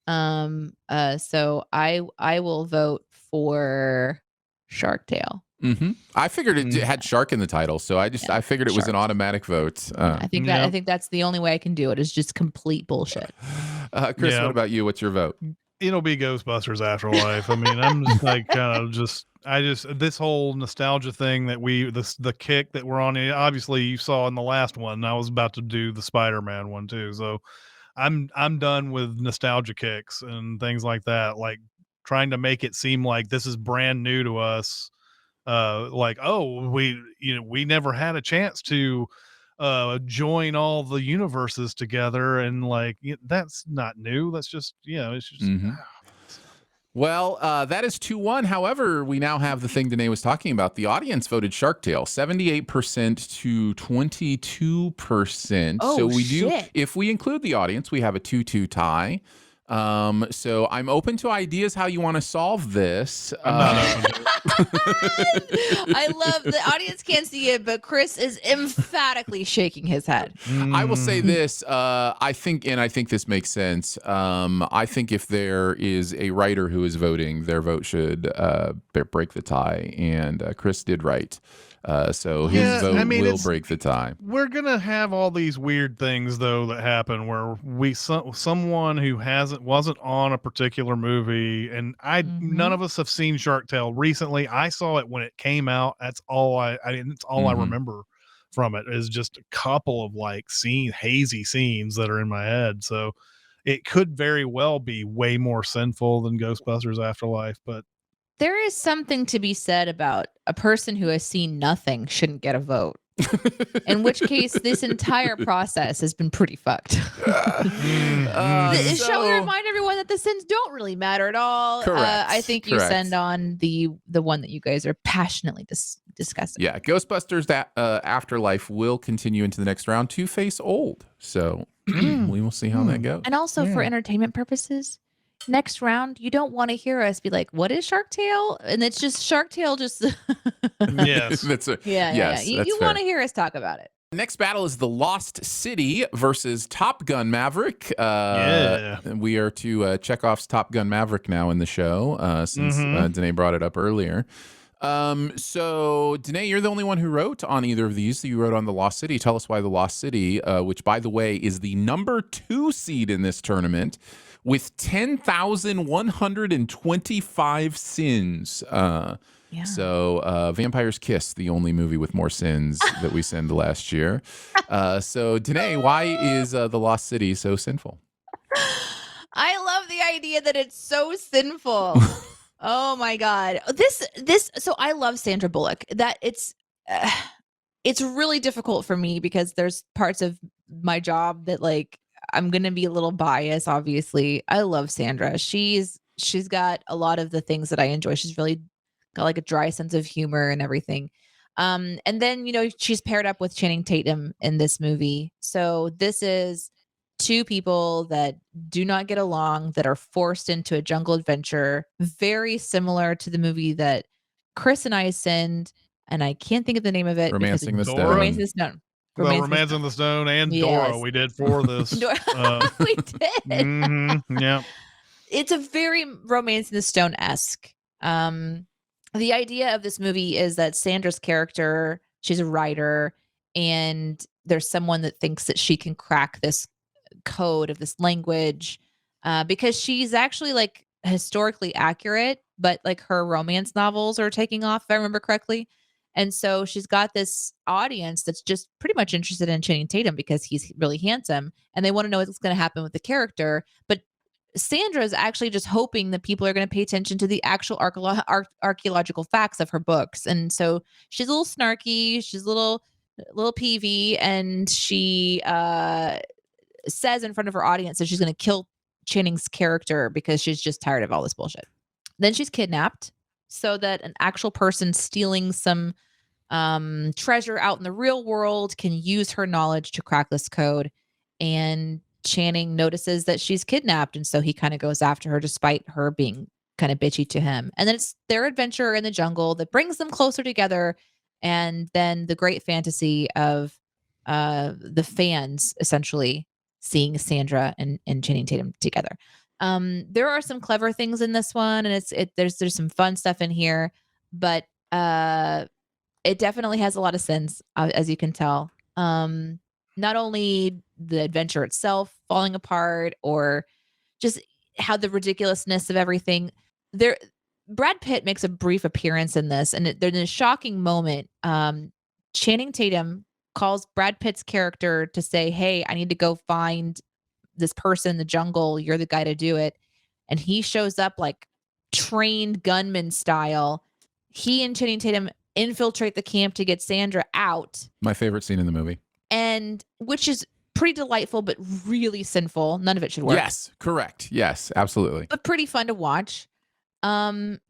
So I will vote for Shark Tale. I figured it had shark in the title, so I figured it was an automatic vote. I think that's the only way I can do it, is just complete bullshit. Chris, what about you? What's your vote? It'll be Ghostbusters Afterlife. I mean, I'm just like this whole nostalgia thing that the kick that we're on. Obviously, you saw in the last one. I was about to do the Spider-Man one too, so I'm done with nostalgia kicks and things like that. Like, trying to make it seem like this is brand new to us. Like, oh, we never had a chance to join all the universes together, and like, that's not new. That's just, it's just. Well, that is 2-1. However, we now have the thing Deneé was talking about. The audience voted Shark Tale, 78% to 22%. Oh, so we shit. do, if we include the audience, we have a 2-2 tie. So I'm open to ideas how you want to solve this. I love the audience can't see it, but Chris is emphatically shaking his head. I will say this. I think this makes sense. I think if there is a writer who is voting, their vote should break the tie. And Chris did right. So his vote will break the tie. We're gonna have all these weird things though that happen where someone who wasn't on a particular movie, and none of us have seen Shark Tale recently. I saw it when it came out. That's all I remember from it is just a couple of like hazy scenes that are in my head. So it could very well be way more sinful than Ghostbusters Afterlife, but there is something to be said about a person who has seen nothing shouldn't get a vote. In which case, this entire process has been pretty fucked. Shall we remind everyone that the sins don't really matter at all? Correct. I think you send on the one that you guys are passionately discussing. Yeah, Ghostbusters Afterlife will continue into the next round to face old. So we will see how that goes. And also for entertainment purposes, next round, you don't want to hear us be like, "What is Shark Tale?" And it's just Shark Tale. Just yes, You want to hear us talk about it. Next battle is the Lost City versus Top Gun Maverick. We are to Chekhov's Top Gun Maverick now in the show since Deneé brought it up earlier. So Deneé, you're the only one who wrote on either of these. So you wrote on the Lost City. Tell us why the Lost City, which by the way is the number 2 seed in this tournament, with 10,125 sins. So Vampire's Kiss, the only movie with more sins that we send last year. So Deneé, why is the Lost City so sinful? I love the idea that it's so sinful. Oh my God. So I love Sandra Bullock. That it's really difficult for me because there's parts of my job that like I'm gonna be a little biased, obviously. I love Sandra. She's got a lot of the things that I enjoy. She's really got like a dry sense of humor and everything. And then, she's paired up with Channing Tatum in this movie. So this is 2 people that do not get along, that are forced into a jungle adventure, very similar to the movie that Chris and I send, and I can't think of the name of it. Romancing the Stone. Romancing the Stone. Romancing the Stone and Dora we did for this. We did. Yeah. It's a very Romancing the Stone-esque. The idea of this movie is that Sandra's character, she's a writer, and there's someone that thinks that she can crack this code of this language because she's actually like historically accurate, but like her romance novels are taking off, if I remember correctly. And so she's got this audience that's just pretty much interested in Channing Tatum because he's really handsome and they want to know what's going to happen with the character. But Sandra is actually just hoping that people are going to pay attention to the actual archaeological facts of her books. And so she's a little snarky, she's a little peevy, and she says in front of her audience that she's going to kill Channing's character because she's just tired of all this bullshit. Then she's kidnapped so that an actual person stealing some treasure out in the real world can use her knowledge to crack this code. And Channing notices that she's kidnapped, and so he kind of goes after her despite her being kind of bitchy to him. And then it's their adventure in the jungle that brings them closer together, and then the great fantasy of the fans essentially seeing Sandra and Channing Tatum together. There are some clever things in this one, and there's some fun stuff in here, but it definitely has a lot of sins, as you can tell. Not only the adventure itself falling apart, or just how the ridiculousness of everything. Brad Pitt makes a brief appearance in this, and there's a shocking moment. Channing Tatum calls Brad Pitt's character to say, "Hey, I need to go find this person in the jungle. You're the guy to do it." And he shows up like trained gunman style. He and Channing Tatum infiltrate the camp to get Sandra out. My favorite scene in the movie. And which is pretty delightful, but really sinful. None of it should work. Yes, correct. Yes, absolutely. But pretty fun to watch. And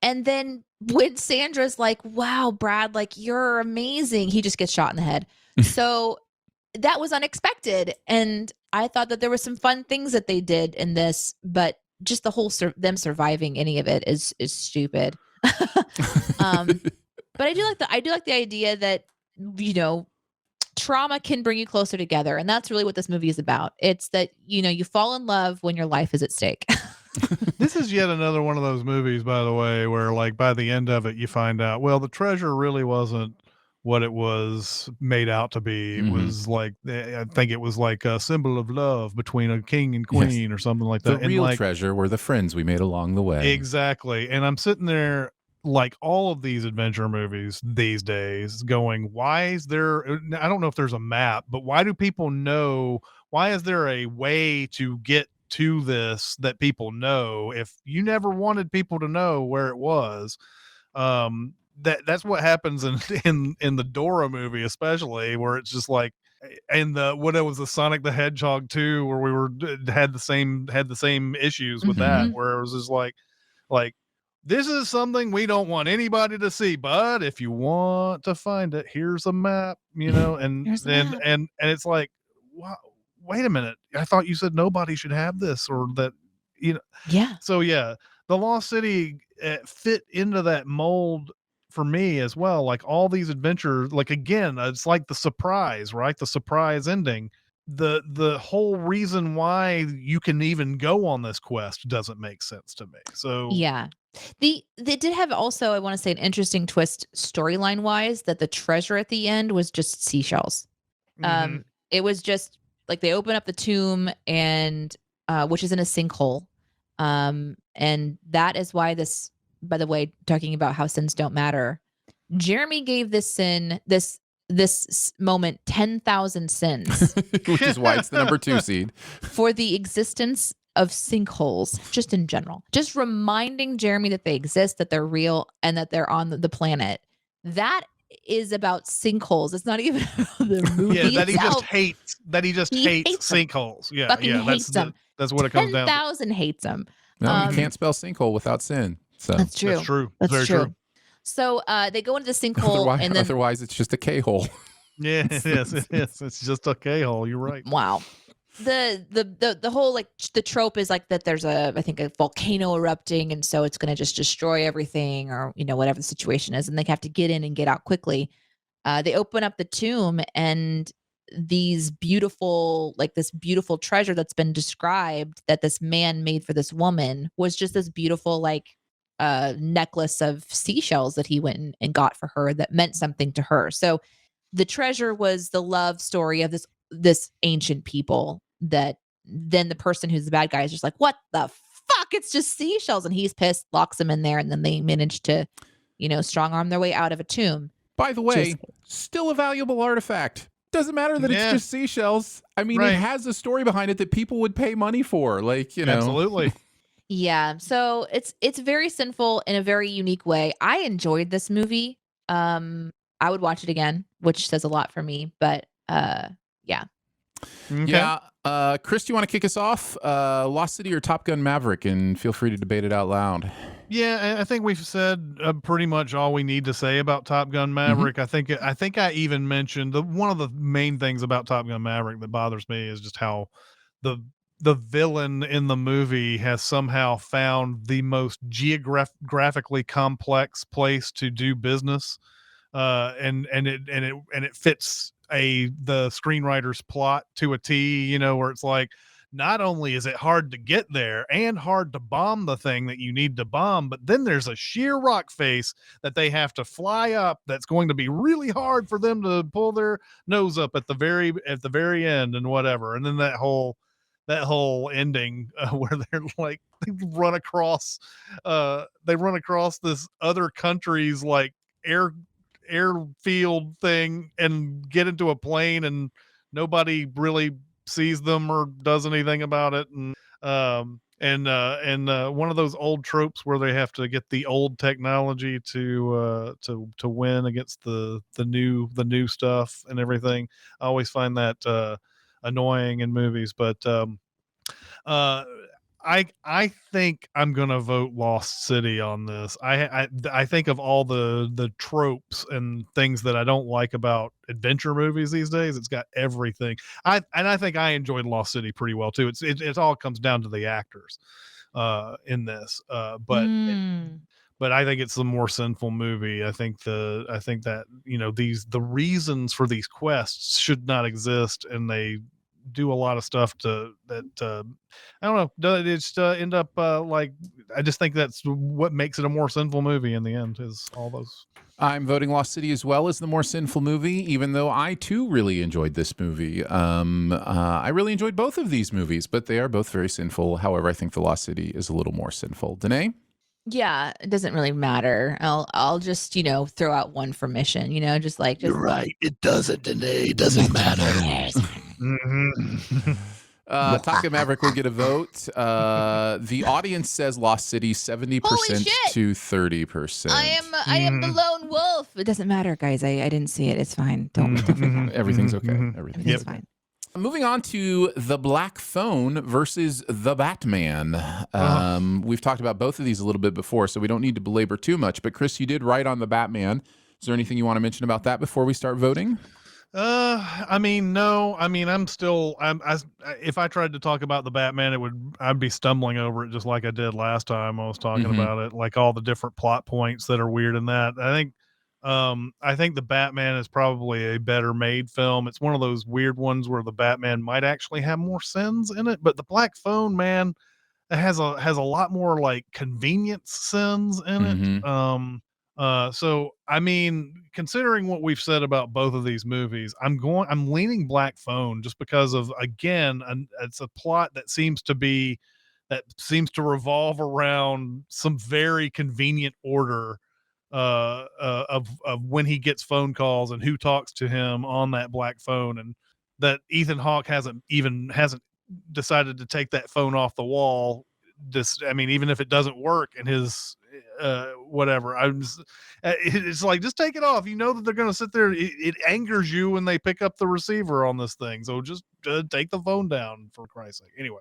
then when Sandra's like, "Wow, Brad, like you're amazing," he just gets shot in the head. So that was unexpected. And I thought that there were some fun things that they did in this, but just the whole them surviving any of it is stupid. But I do like the idea that, trauma can bring you closer together. And that's really what this movie is about. It's that, you fall in love when your life is at stake. This is yet another one of those movies, by the way, where like by the end of it, you find out, well, the treasure really wasn't what it was made out to be. It was like, I think it was like a symbol of love between a king and queen or something like that. The real like, treasure were the friends we made along the way. Exactly. And I'm sitting there, like all of these adventure movies these days, going, why is there, I don't know if there's a map, but why do people know, why is there a way to get to this that people know if you never wanted people to know where it was? That's what happens in the Dora movie, especially, where it's just like, and what it was, the Sonic the Hedgehog 2, where we had the same issues with that, where it was just like this is something we don't want anybody to see, but if you want to find it, here's a map, and it's like, wow, wait a minute, I thought you said nobody should have this, or that, Yeah. So yeah, the Lost City fit into that mold for me as well. Like all these adventures, like again, it's like the surprise, right? The surprise ending. The whole reason why you can even go on this quest doesn't make sense to me. So yeah, they did have also, I want to say, an interesting twist storyline wise, that the treasure at the end was just seashells. It was just like they open up the tomb and which is in a sinkhole, and that is why this, by the way, talking about how sins don't matter, Jeremy gave this moment 10,000 sins, which is why it's the number 2 seed, for the existence of sinkholes, just in general, just reminding Jeremy that they exist, that they're real, and that they're on the planet. That is about sinkholes. It's not even the movie. Yeah, that itself. he just hates sinkholes. Yeah, that's what it comes down to. 10,000 hates them. No, you can't spell sinkhole without sin. So that's true. That's true. That's very true. So they go into the sinkhole, and then otherwise it's just a K-hole. Yeah, it is. It's just a K-hole. You're right. Wow. The whole, like, the trope is like that there's I think a volcano erupting, and so it's going to just destroy everything, or whatever the situation is, and they have to get in and get out quickly. They open up the tomb, and this beautiful treasure that's been described that this man made for this woman was just this beautiful, like, necklace of seashells that he went and got for her that meant something to her. So the treasure was the love story of this ancient people, that then the person who's the bad guy is just like, what the fuck? It's just seashells. And he's pissed, locks them in there. And then they manage to, strong arm their way out of a tomb. By the way, still a valuable artifact. Doesn't matter that it's just seashells. I mean, It has a story behind it that people would pay money for. Like, Absolutely. Yeah. So it's very sinful in a very unique way. I enjoyed this movie. I would watch it again, which says a lot for me. But yeah. Okay. Yeah. Chris, do you want to kick us off? Lost City or Top Gun Maverick? And feel free to debate it out loud. Yeah, I think we've said pretty much all we need to say about Top Gun Maverick. I think I even mentioned one of the main things about Top Gun Maverick that bothers me is just how the villain in the movie has somehow found the most geographically complex place to do business, and it fits the screenwriter's plot to a T. Where it's like, not only is it hard to get there and hard to bomb the thing that you need to bomb, but then there's a sheer rock face that they have to fly up. That's going to be really hard for them to pull their nose up at the very end and whatever. And then that whole ending where they're like, they run across this other country's like airfield thing and get into a plane, and nobody really sees them or does anything about it. And one of those old tropes where they have to get the old technology to win against the new stuff and everything. I always find that annoying in movies, but I think I'm gonna vote Lost City on this. I think of all the tropes and things that I don't like about adventure movies these days. It's got everything. I think I enjoyed Lost City pretty well too. It all comes down to the actors in this. But I think it's the more sinful movie. I think that, you know, the reasons for these quests should not exist, and they do a lot of stuff I don't know, it just end up like, I just think that's what makes it a more sinful movie in the end, is all those. I'm voting Lost City as well as the more sinful movie, even though I too really enjoyed this movie. I really enjoyed both of these movies, but they are both very sinful. However, I think the Lost City is a little more sinful. Deneé? Yeah, it doesn't really matter. I'll just, throw out one for mission, just You're right. It doesn't, Deneé. It doesn't matter. Taka Maverick will get a vote. The audience says Lost City 70% to 30%. I am the lone wolf. It doesn't matter, guys. I didn't see it. It's fine. Don't Everything's okay. Everything's fine. Moving on to The Black Phone versus The Batman. We've talked about both of these a little bit before, so we don't need to belabor too much. But Chris, you did write on The Batman. Is there anything you want to mention about that before we start voting? I mean, no. I mean, if I tried to talk about The Batman, I'd be stumbling over it just like I did last time I was talking about it, like all the different plot points that are weird in that. I think The Batman is probably a better made film. It's one of those weird ones where The Batman might actually have more sins in it, but The Black Phone, man, it has a lot more like convenience sins in it. So I mean, considering what we've said about both of these movies, I'm leaning Black Phone just because of, again, it's a plot that seems to revolve around some very convenient order of when he gets phone calls and who talks to him on that black phone, and that Ethan Hawke hasn't decided to take that phone off the wall. Even if it doesn't work in his whatever, it's like, just take it off. You know that they're going to sit there. It angers you when they pick up the receiver on this thing, so just take the phone down, for Christ's sake. Anyway,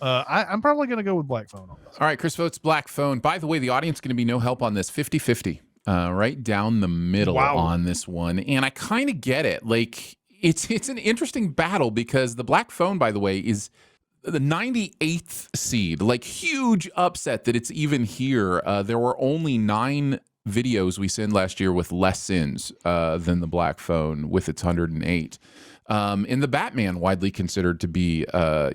I'm probably going to go with Black Phone on this. All right, Chris votes Black Phone. By the way, the audience is going to be no help on this. 50-50, right down the middle on this one. And I kind of get it. Like, it's an interesting battle because the Black Phone, by the way, is the 98th seed. Like, huge upset that it's even here. There were only 9 videos we sent last year with less sins than the Black Phone, with its 108. And The Batman, widely considered to be, a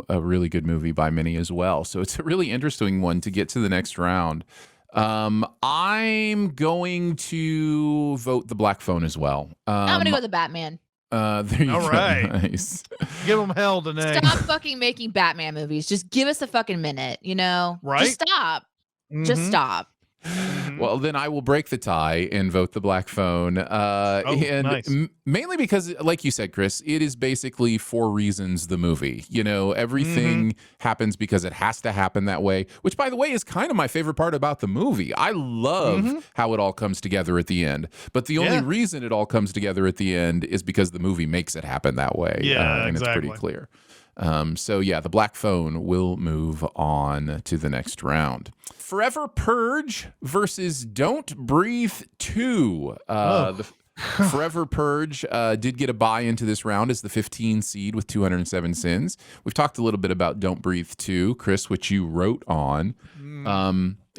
really good movie by many as well. So it's a really interesting one to get to the next round. I'm going to vote The Black Phone as well. I'm going to go with The Batman. There you go. All right. Nice. Give them hell, Deneé. Stop fucking making Batman movies. Just give us a fucking minute, Right? Just stop. Just stop. Well, then I will break the tie and vote the Black Phone. Nice. Mainly because, like you said, Chris, it is basically for reasons the movie. Everything happens because it has to happen that way, which, by the way, is kind of my favorite part about the movie. I love how it all comes together at the end. But the only reason it all comes together at the end is because the movie makes it happen that way. Yeah, and exactly. It's pretty clear. The Black Phone will move on to the next round. Forever Purge versus Don't Breathe 2. The Forever Purge did get a bye into this round as the 15 seed with 207 sins. We've talked a little bit about Don't Breathe 2, Chris, which you wrote on.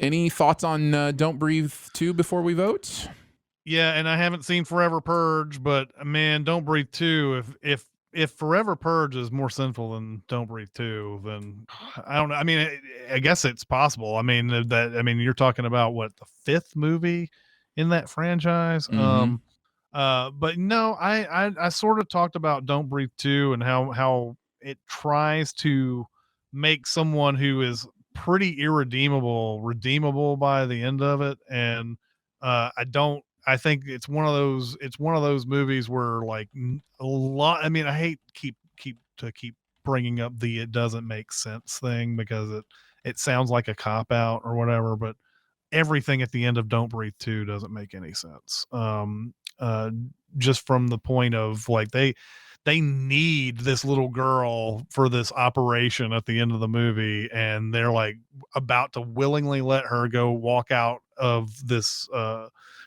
Any thoughts on Don't Breathe 2 before we vote? Yeah, and I haven't seen Forever Purge, but man, Don't Breathe 2, if Forever Purge is more sinful than Don't Breathe 2, then I don't know. I mean, I guess it's possible. You're talking about what, the 5th movie in that franchise? But no, I sort of talked about Don't Breathe 2 and how it tries to make someone who is pretty redeemable by the end of it. And I think it's one of those movies where, like, a lot. I mean, I hate keep bringing up the it doesn't make sense thing because it sounds like a cop out or whatever, but everything at the end of Don't Breathe 2 doesn't make any sense. Just from the point of, like, they they need this little girl for this operation at the end of the movie, and they're like about to willingly let her go walk out of this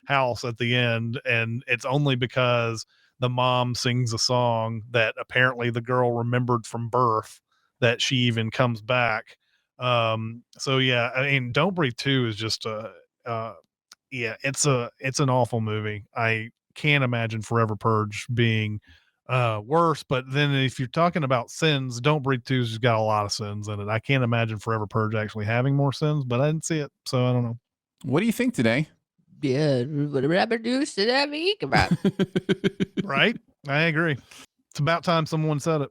house at the end, and it's only because the mom sings a song that apparently the girl remembered from birth that she even comes back. So yeah, I mean, Don't Breathe 2 is just yeah, it's an awful movie. I can't imagine Forever Purge being worse, but then if you're talking about sins, Don't Breathe 2's got a lot of sins in it. I can't imagine Forever Purge actually having more sins, but I didn't see it, so I don't know. What do you think today? Yeah, whatever do should I be about? Right? I agree. It's about time someone said it.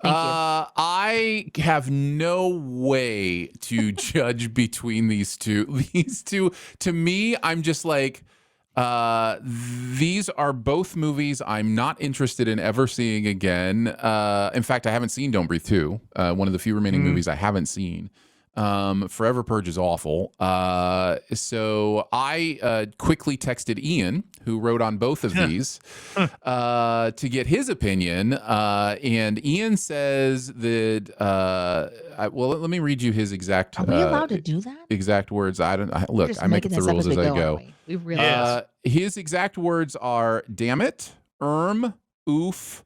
Thank you. I have no way to judge between these two. These two, to me, I'm just like, these are both movies I'm not interested in ever seeing again. In fact, I haven't seen Don't Breathe 2, one of the few remaining movies I haven't seen. Forever Purge is awful. So I quickly texted Ian, who wrote on both of these, to get his opinion. And Ian says that, well, let me read you his exact. Are we allowed to do that? Exact words. I make up the rules as I go. We really his exact words are, damn it, oof,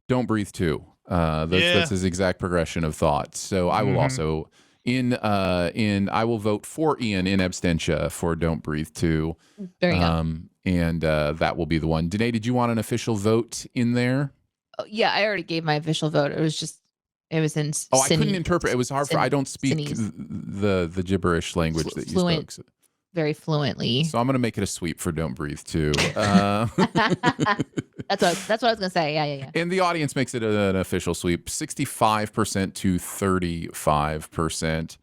Don't Breathe 2. That's his exact progression of thought. So I will also... I will vote for Ian in abstention for Don't Breathe 2. There you go. And that will be the one. Deneé, did you want an official vote in there? Oh, yeah, I already gave my official vote. It was in. I couldn't interpret. It was hard I don't speak the gibberish language that you spoke. Very fluently. So I'm going to make it a sweep for Don't Breathe 2. That's what I was going to say. Yeah. And the audience makes it an official sweep, 65% to 35%.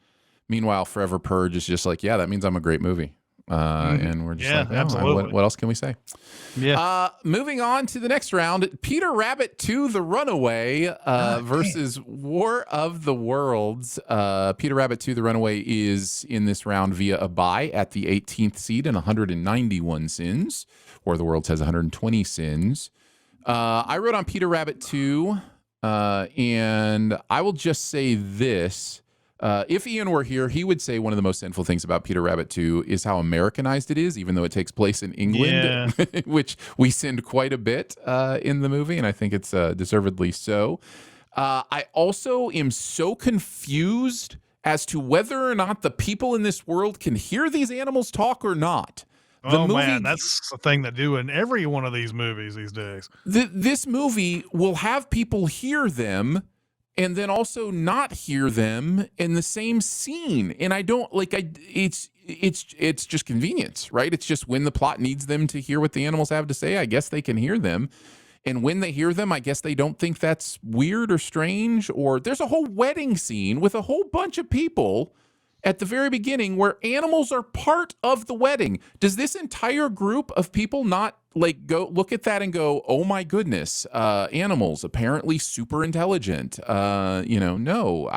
Meanwhile, Forever Purge is just like, yeah, that means I'm a great movie. And we're just like, absolutely. What else can we say? Yeah. Moving on to the next round, Peter Rabbit 2, The Runaway versus War of the Worlds. Peter Rabbit 2, The Runaway is in this round via a bye at the 18th seed and 191 sins. War of the Worlds has 120 sins. I wrote on Peter Rabbit 2, and I will just say this. If Ian were here, he would say one of the most sinful things about Peter Rabbit 2 is how Americanized it is, even though it takes place in England, which we sinned quite a bit in the movie, and I think it's deservedly so. I also am so confused as to whether or not the people in this world can hear these animals talk or not. Man, that's the thing they do in every one of these movies these days. This movie will have people hear them and then also not hear them in the same scene. And I don't it's just convenience, right? It's just when the plot needs them to hear what the animals have to say, I guess they can hear them. And when they hear them, I guess they don't think that's weird or strange. Or there's a whole wedding scene with a whole bunch of people at the very beginning where animals are part of the wedding. Does this entire group of people not go look at that and go, oh my goodness, animals apparently super intelligent? No,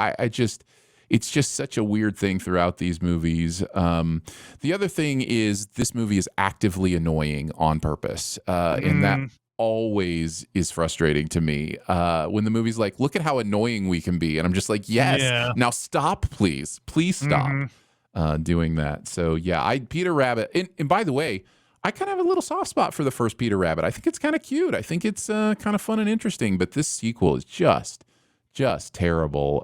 it's just such a weird thing throughout these movies. The other thing is this movie is actively annoying on purpose. And that always is frustrating to me when the movie's like, look at how annoying we can be. And I'm just like, yes, now stop, please stop doing that. So yeah, Peter Rabbit. And by the way, I kind of have a little soft spot for the first Peter Rabbit. I think it's kind of cute. I think it's kind of fun and interesting, but this sequel is just terrible.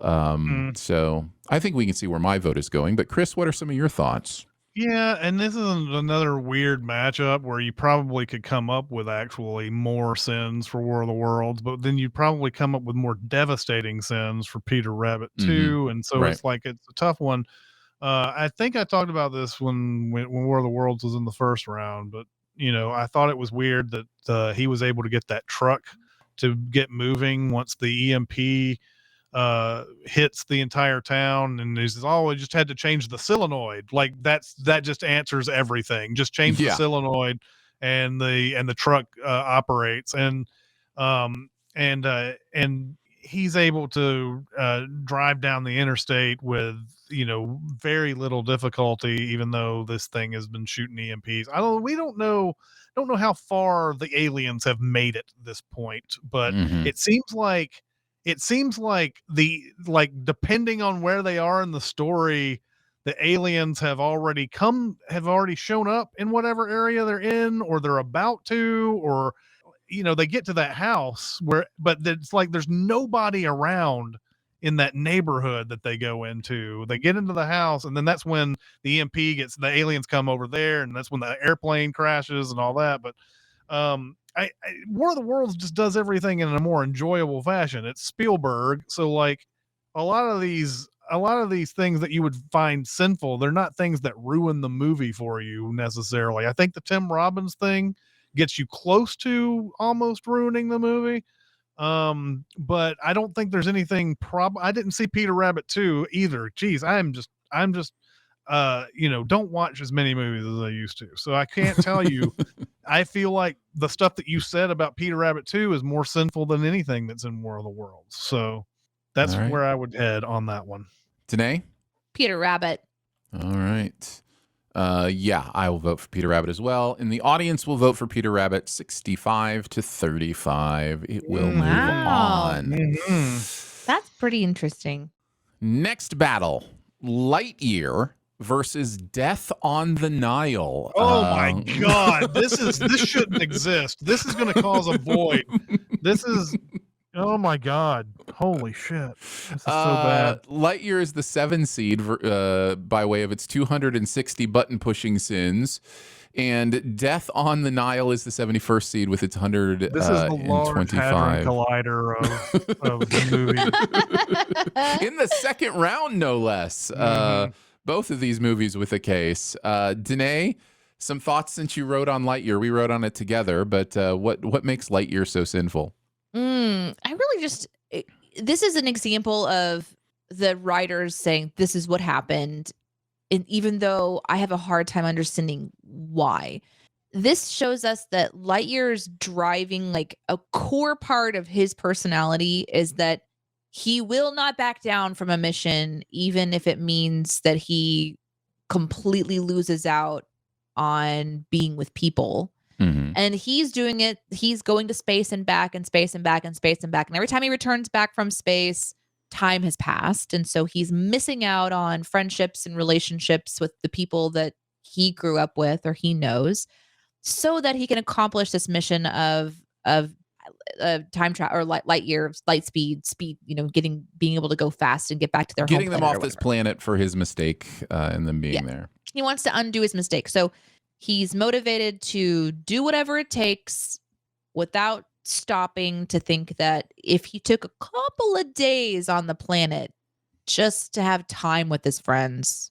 So I think we can see where my vote is going, but Chris, what are some of your thoughts? Yeah, and this is another weird matchup where you probably could come up with actually more sins for War of the Worlds, but then you'd probably come up with more devastating sins for Peter Rabbit 2. And so it's like, it's a tough one. I think I talked about this when War of the Worlds was in the first round, but I thought it was weird that he was able to get that truck to get moving once the EMP hits the entire town, and he says, we just had to change the solenoid. Like that just answers everything. Just change the solenoid and the truck operates, and he's able to drive down the interstate with very little difficulty, even though this thing has been shooting EMPs. We don't know don't know how far the aliens have made it this point, but Mhm. it seems like depending on where they are in the story, the aliens have already shown up in whatever area they're in, or they're about to, or they get to that house but it's like there's nobody around in that neighborhood that they go into. They get into the house, and then that's when the the aliens come over there, and that's when the airplane crashes and all that. But War of the Worlds just does everything in a more enjoyable fashion. It's Spielberg, so like a lot of these things that you would find sinful, they're not things that ruin the movie for you necessarily. I think the Tim Robbins thing gets you close to almost ruining the movie. But I don't think there's anything I didn't see Peter Rabbit 2 either. Geez, I'm just don't watch as many movies as I used to. So I can't tell you. I feel like the stuff that you said about Peter Rabbit 2 is more sinful than anything that's in War of the Worlds. So that's All right. where I would head on that one. Deneé? Peter Rabbit. All right. Yeah, I will vote for Peter Rabbit as well. And the audience will vote for Peter Rabbit 65 to 35. It will move on. That's pretty interesting. Next battle, Lightyear versus Death on the Nile. Oh my God. This shouldn't exist. This is going to cause a void. Oh my God. Holy shit. This is so bad. Lightyear is the 7 seed by way of its 260 button pushing sins. And Death on the Nile is the 71st seed with its 125. This is the Large Hadron Collider of the movie. In the second round, no less. Both of these movies with a case. Deneé, some thoughts since you wrote on Lightyear. We wrote on it together, but what makes Lightyear so sinful? I really this is an example of the writers saying this is what happened. And even though I have a hard time understanding why, this shows us that Lightyear's driving, like a core part of his personality is that he will not back down from a mission, even if it means that he completely loses out on being with people. Mm-hmm. And he's doing it. He's going to space and back and space and back and space and back. And every time he returns back from space, time has passed. And so he's missing out on friendships and relationships with the people that he grew up with or he knows, so that he can accomplish this mission of time travel or light speed, being able to go fast and get back to their getting home them planet off this planet for his mistake and them being there. He wants to undo his mistake. So he's motivated to do whatever it takes without stopping to think that if he took a couple of days on the planet just to have time with his friends,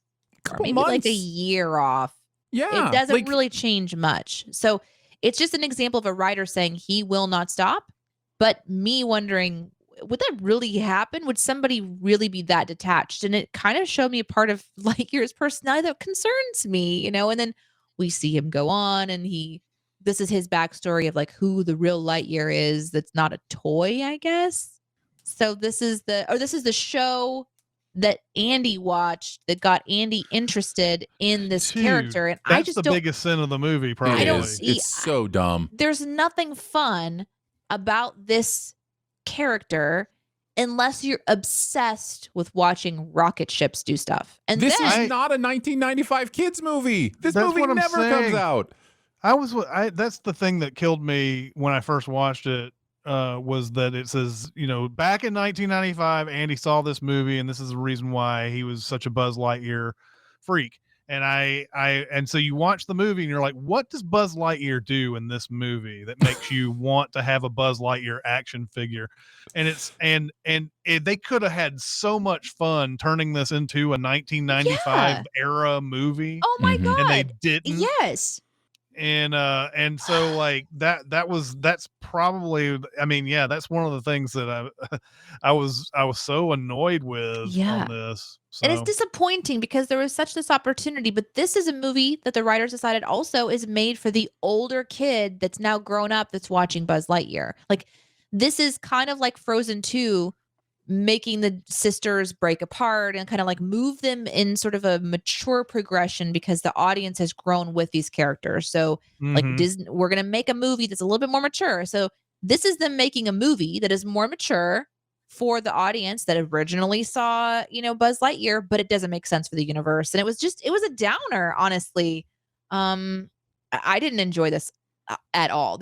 or maybe like a year off, it doesn't really change much. So it's just an example of a writer saying he will not stop, but me wondering, would that really happen? Would somebody really be that detached? And it kind of showed me a part of Lightyear's personality that concerns me, and then we see him go on, and this is his backstory of like who the real Lightyear is. That's not a toy, I guess. So this is the show that Andy watched that got Andy interested in this character. And that's the biggest sin of the movie, probably. It's so dumb. There's nothing fun about this character unless you're obsessed with watching rocket ships do stuff. And this is not a 1995 kids movie. This movie never comes out. That's the thing that killed me when I first watched it, was that it says, back in 1995, Andy saw this movie, and this is the reason why he was such a Buzz Lightyear freak. And and so you watch the movie and you're like, what does Buzz Lightyear do in this movie that makes you want to have a Buzz Lightyear action figure? And they could have had so much fun turning this into a 1995 era movie. Oh my God. And they didn't. Yes. And so like that's probably, that's one of the things that I was so annoyed with on this. So. And it's disappointing because there was such this opportunity, but this is a movie that the writers decided also is made for the older kid that's now grown up that's watching Buzz Lightyear. Like, this is kind of like Frozen 2, making the sisters break apart and kind of like move them in sort of a mature progression because the audience has grown with these characters. So like Disney, we're going to make a movie that's a little bit more mature. So this is them making a movie that is more mature for the audience that originally saw, Buzz Lightyear, but it doesn't make sense for the universe. And it was a downer, honestly. I didn't enjoy this at all.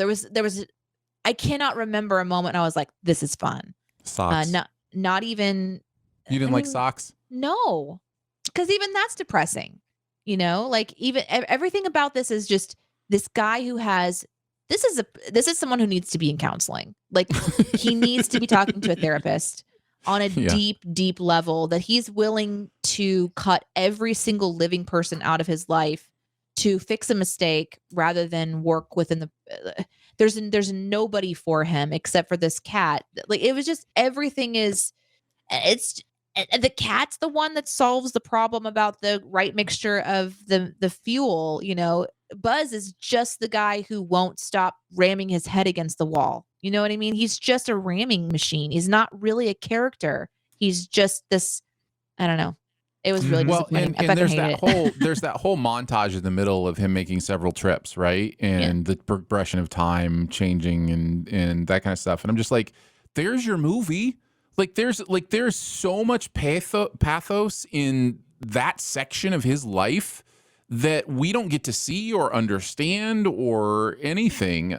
I cannot remember a moment I was like, this is fun. Socks. Not even. You didn't like socks? No, because even that's depressing. Like even everything about this is just this guy who has. This is someone who needs to be in counseling. Like he needs to be talking to a therapist on a deep level, that he's willing to cut every single living person out of his life to fix a mistake rather than work within the. There's nobody for him except for this cat. Like it was just everything is. The cat's the one that solves the problem about the right mixture of the fuel. Buzz is just the guy who won't stop ramming his head against the wall. You know what I mean? He's just a ramming machine. He's not really a character. He's just this. I don't know. It was really disappointing. And there's that whole montage in the middle of him making several trips, right? And the progression of time changing and that kind of stuff. And I'm just like, there's your movie. There's so much pathos in that section of his life that we don't get to see or understand or anything.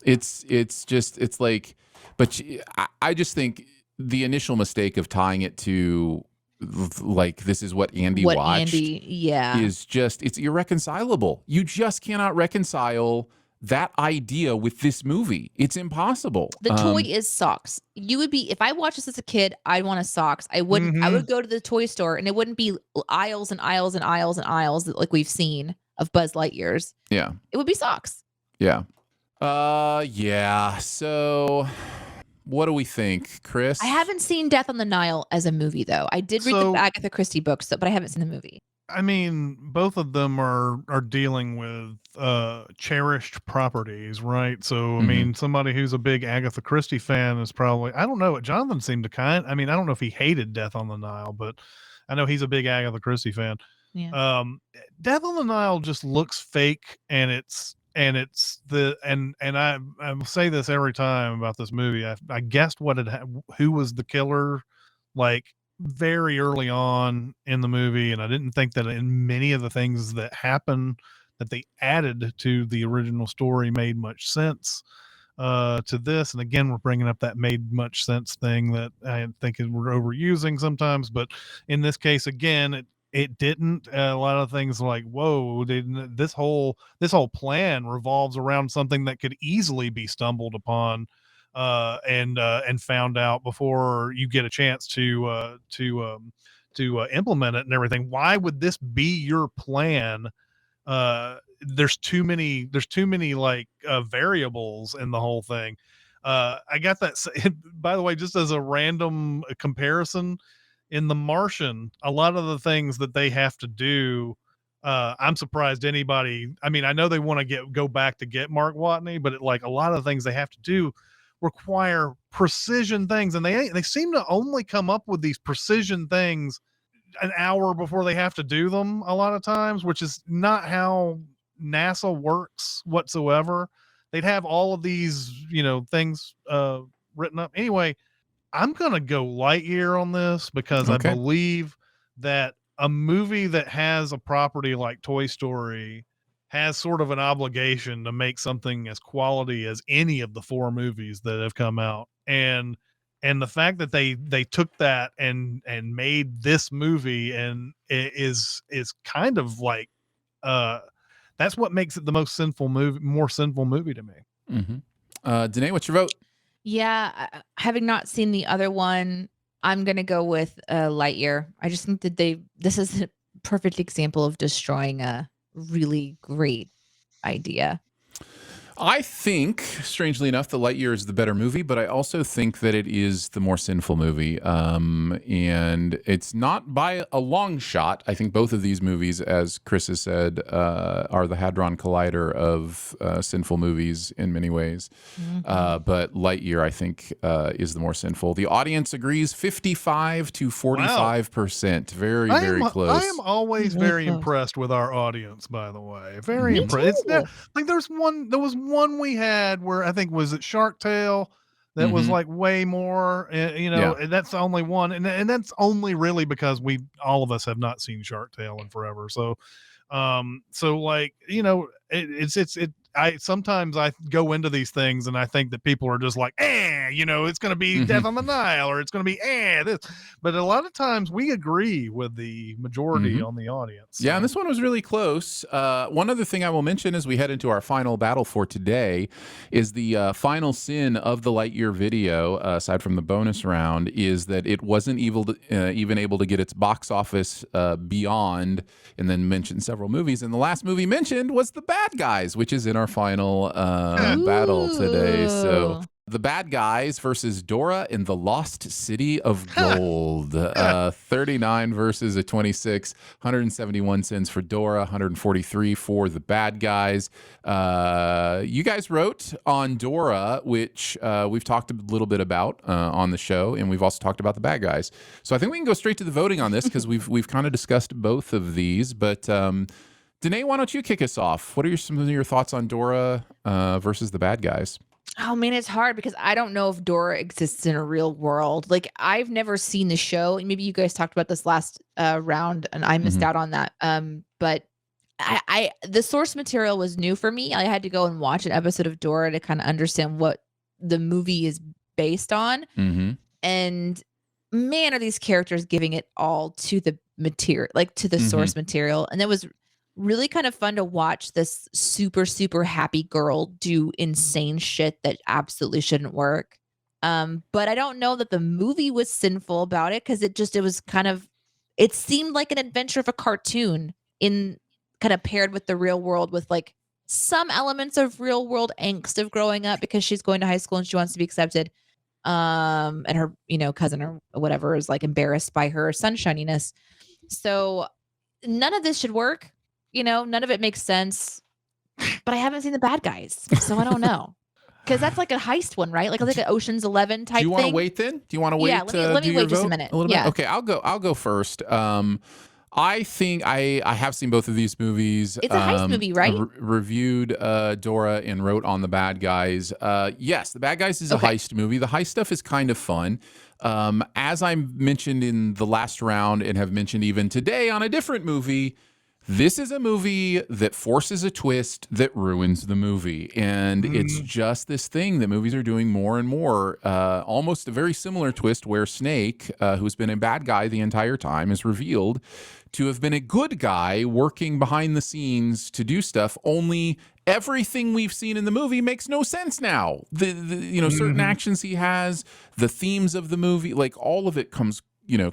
It's like, but I just think the initial mistake of tying it to like, this is what Andy watched is just, it's irreconcilable. You just cannot reconcile that idea with this movie. It's impossible. The toy is socks. You would be, if I watched this as a kid, I'd want a socks. I wouldn't. I would go to the toy store and it wouldn't be aisles and aisles and aisles and aisles like we've seen of Buzz Lightyears. Yeah. It would be socks. Yeah. Yeah. So what do we think, Chris? I haven't seen Death on the Nile as a movie though. I did read the Agatha Christie books, but I haven't seen the movie. I mean, both of them are dealing with cherished properties, right? So, I mean, somebody who's a big Agatha Christie fan is probably, I don't know what Jonathan seemed to I mean, I don't know if he hated Death on the Nile, but I know he's a big Agatha Christie fan. Yeah. Death on the Nile just looks fake, and I say this every time about this movie. I guessed who was the killer, like, very early on in the movie, and I didn't think that in many of the things that happen that they added to the original story made much sense to this. And again, we're bringing up that made much sense thing that I think we're overusing sometimes, but in this case, again, it didn't. A lot of things like, whoa, this whole plan revolves around something that could easily be stumbled upon and found out before you get a chance to implement it and everything. Why would this be your plan? There's too many like variables in the whole thing. I got that. By the way, just as a random comparison, in The Martian, a lot of the things that they have to do, I'm surprised anybody. I mean, I know they want to go back to get Mark Watney, but a lot of the things they have to do require precision things, and they seem to only come up with these precision things an hour before they have to do them a lot of times, which is not how NASA works whatsoever. They'd have all of these, things written up. Anyway, I'm going to go Lightyear on this because I believe that a movie that has a property like Toy Story has sort of an obligation to make something as quality as any of the 4 movies that have come out. And the fact that they took that and made this movie, and it is kind of like, that's what makes it the more sinful movie to me. Deneé, what's your vote? Yeah, having not seen the other one, I'm gonna go with Lightyear. I just think that this is a perfect example of destroying a really great idea. I think, strangely enough, The Lightyear is the better movie, but I also think that it is the more sinful movie. And it's not by a long shot. I think both of these movies, as Chris has said, are the Hadron Collider of sinful movies in many ways. But Lightyear, I think, is the more sinful. The audience agrees 55 to 45%. Very, very close. I am always very impressed with our audience, by the way. Very impressed. Like there was one we had where I think was it Shark Tale that was like way more, and that's the only one, and that's only really because all of us have not seen Shark Tale in forever. So, like I sometimes I go into these things and I think that people are just like, it's going to be Death on the Nile, or it's going to be this. But a lot of times we agree with the majority on the audience. Yeah, and this one was really close. One other thing I will mention as we head into our final battle for today is the final sin of the Lightyear video, aside from the bonus round, is that it wasn't even able to get its box office beyond, and then mentioned several movies. And the last movie mentioned was The Bad Guys, which is in our final battle today. So The Bad Guys versus Dora in the Lost City of Gold. 39 versus a 26, 171 cents for Dora, 143 for The Bad Guys. You guys wrote on Dora, which we've talked a little bit about on the show, and we've also talked about The Bad Guys. So I think we can go straight to the voting on this because we've kind of discussed both of these. But Deneé, why don't you kick us off? What are some of your thoughts on Dora versus The Bad Guys? Oh man, it's hard because I don't know if Dora exists in a real world. Like I've never seen the show. Maybe you guys talked about this last round and I missed out on that. But I the source material was new for me. I had to go and watch an episode of Dora to kind of understand what the movie is based on. And man, are these characters giving it all to the material, like to the source material. And it was really kind of fun to watch this super, super happy girl do insane shit that absolutely shouldn't work. But I don't know that the movie was sinful about it because it seemed like an adventure of a cartoon in kind of paired with the real world with like some elements of real world angst of growing up because she's going to high school and she wants to be accepted. And her, cousin or whatever is like embarrassed by her sunshininess. So none of this should work. None of it makes sense, but I haven't seen The Bad Guys, so I don't know. Because that's like a heist one, right? Like an Ocean's 11 type thing. Do you want to wait then? Do you want to wait? Yeah, let me wait just a minute. Yeah. Okay, I'll go first. I think I have seen both of these movies. It's a heist movie, right? Reviewed Dora and wrote on The Bad Guys. Yes, The Bad Guys is a heist movie. The heist stuff is kind of fun. As I mentioned in the last round and have mentioned even today on a different movie, this is a movie that forces a twist that ruins the movie. And it's just this thing that movies are doing more and more. Almost a very similar twist where Snake, who's been a bad guy the entire time, is revealed to have been a good guy working behind the scenes to do stuff. Only everything we've seen in the movie makes no sense now. Certain actions he has, the themes of the movie, like all of it comes,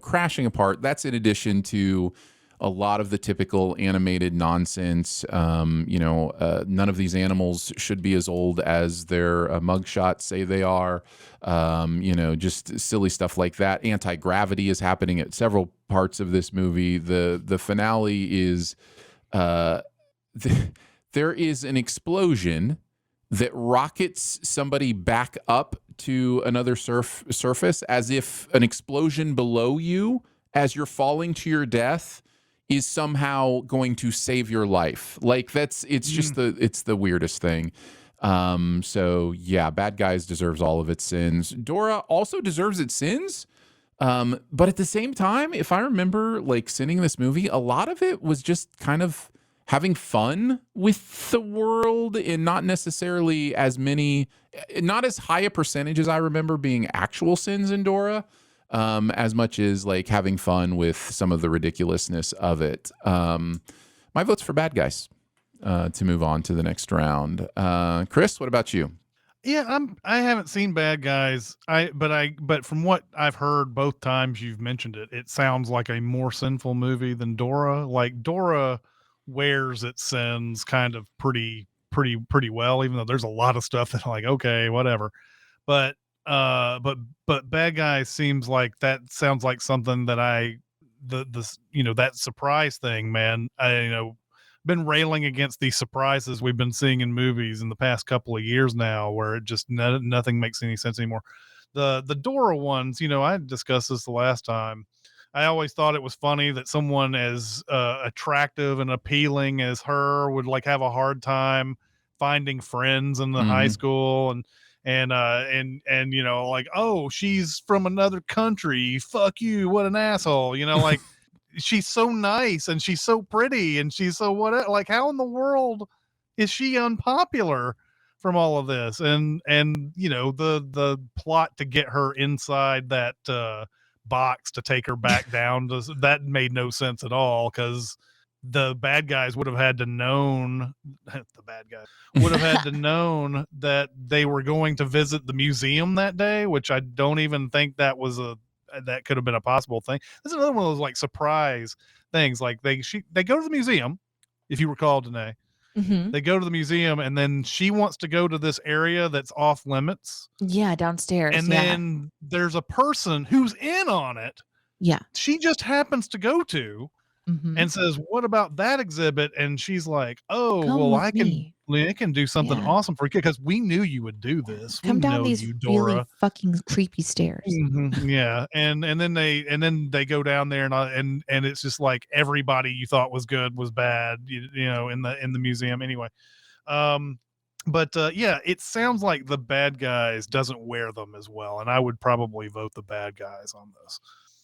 crashing apart. That's in addition to a lot of the typical animated nonsense. None of these animals should be as old as their mugshots say they are. Just silly stuff like that. Anti-gravity is happening at several parts of this movie. The finale is there is an explosion that rockets somebody back up to another surface as if an explosion below you as you're falling to your death is somehow going to save your life. Like it's the weirdest thing. So yeah, Bad Guys deserves all of its sins. Dora also deserves its sins. But at the same time, if I remember like sinning this movie, a lot of it was just kind of having fun with the world and not necessarily not as high a percentage as I remember being actual sins in Dora. As much as like having fun with some of the ridiculousness of it. My vote's for Bad Guys to move on to the next round. Chris, what about you? Yeah, I haven't seen Bad Guys. But from what I've heard both times you've mentioned it, it sounds like a more sinful movie than Dora. Like Dora wears its sins kind of pretty pretty well, even though there's a lot of stuff that I'm like, okay, whatever. But Bad Guy sounds like something that that surprise thing, man. I been railing against these surprises we've been seeing in movies in the past couple of years now, where it just nothing makes any sense anymore. The Dora ones, I discussed this the last time. I always thought it was funny that someone as attractive and appealing as her would like have a hard time finding friends in the high school, and like, oh, she's from another country. Fuck you. What an asshole. Like she's so nice and she's so pretty and she's so what, like how in the world is she unpopular from all of this? And the plot to get her inside that box to take her back down, that made no sense at all, because the bad guys would have had to known that they were going to visit the museum that day, which I don't even think that could have been a possible thing. This is another one of those like surprise things. Like they go to the museum, if you recall, Deneé. Mm-hmm. They go to the museum, and then she wants to go to this area that's off limits. Yeah, downstairs. And then there's a person who's in on it. Yeah. She just happens to go to and says, what about that exhibit? And she's like, oh, well, I can do something awesome for you, because we knew you would do this. Come down these Dora. really fucking creepy stairs. Yeah. And then they go down there, and it's just like everybody you thought was good was bad, in the museum anyway. But it sounds like the bad guys doesn't wear them as well, and I would probably vote the bad guys on this.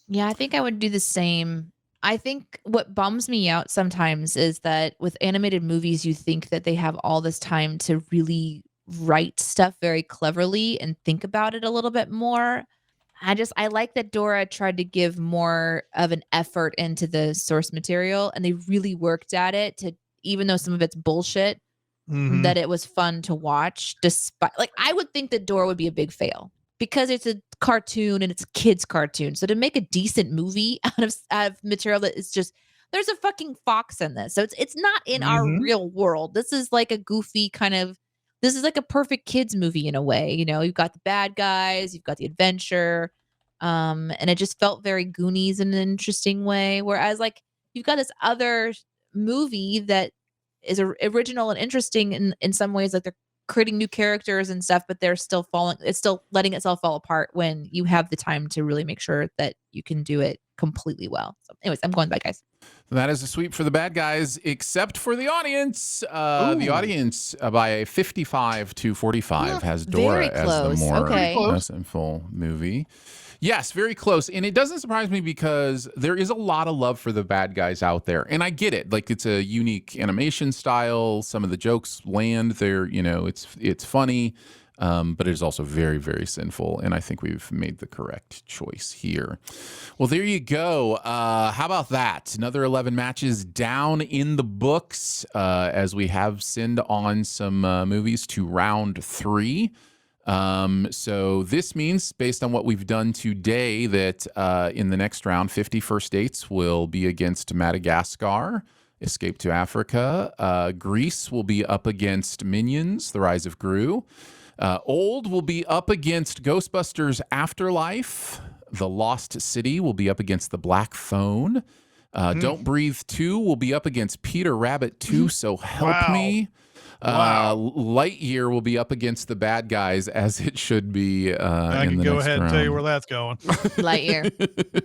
Yeah, I think I would do the same. I think what bums me out sometimes is that with animated movies, you think that they have all this time to really write stuff very cleverly and think about it a little bit more. I like that Dora tried to give more of an effort into the source material, and they really worked at it, to even though some of it's bullshit, that it was fun to watch. Despite, like, I would think that Dora would be a big fail because it's a cartoon and it's a kid's cartoon. So to make a decent movie out of material that is just, there's a fucking fox in this. So it's not in our real world. This is like a goofy this is like a perfect kids movie in a way. You've got the bad guys, you've got the adventure. And it just felt very Goonies in an interesting way. Whereas like you've got this other movie that is original and interesting in some ways, like they're creating new characters and stuff, but it's still letting itself fall apart when you have the time to really make sure that you can do it completely well. So anyways, I'm going Bad Guys. That is a sweep for the bad guys, except for the audience. The audience, by a 55-45, has Dora as the more sinful movie. Yes, very close. And it doesn't surprise me because there is a lot of love for the bad guys out there. And I get it. Like, it's a unique animation style. Some of the jokes land there. It's funny. But it is also very, very sinful. And I think we've made the correct choice here. Well, there you go. How about that? Another 11 matches down in the books as we have sent on some movies to round 3. So this means, based on what we've done today, that in the next round, 50 First Dates will be against Madagascar, Escape to Africa. Greece will be up against Minions, The Rise of Gru. Old will be up against Ghostbusters Afterlife. The Lost City will be up against The Black Phone. Don't Breathe 2 will be up against Peter Rabbit 2, So Help Me. Lightyear will be up against the bad guys, as it should be. I can go ahead and tell you where that's going. Lightyear,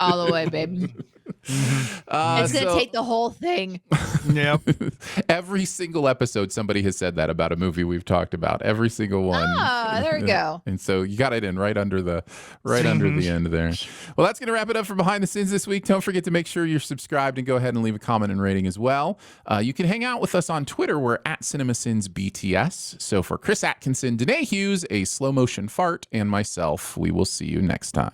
all the way, baby. It's gonna take the whole thing. Yep. Every single episode, somebody has said that about a movie we've talked about. Every single one. Ah, there we go. And so you got it in right under the end there. Well, that's gonna wrap it up for Behind the Scenes this week. Don't forget to make sure you're subscribed and go ahead and leave a comment and rating as well. You can hang out with us on Twitter. We're at Cinemasins BTS. So for Chris Atkinson, Deneé Hughes, a slow motion fart, and myself, we will see you next time.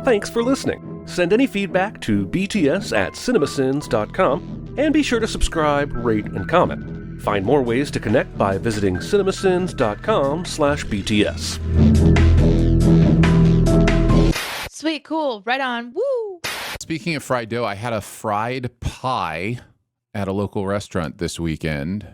Thanks for listening. Send any feedback to bts@cinemasins.com and be sure to subscribe, rate, and comment. Find more ways to connect by visiting cinemasins.com/BTS. Sweet, cool, right on, woo! Speaking of fried dough, I had a fried pie at a local restaurant this weekend,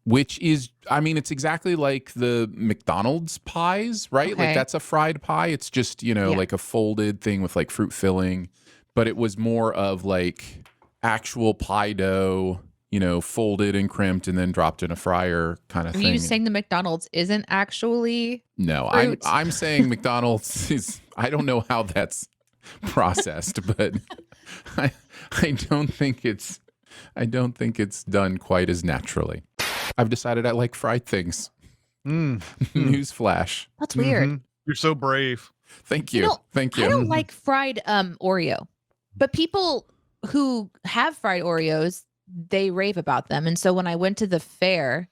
which is, I mean, it's exactly like the McDonald's pies, right? Okay. Like that's a fried pie. It's just, like a folded thing with like fruit filling, but it was more of like actual pie dough, folded and crimped and then dropped in a fryer kind of Are thing. you saying the McDonald's isn't actually No, fruit? I'm saying McDonald's is, I don't know how that's processed, but I don't think it's done quite as naturally. I've decided I like fried things. Newsflash. That's weird. You're so brave. Thank you. Thank you. I don't like fried Oreo, but people who have fried Oreos, they rave about them. And so when I went to the fair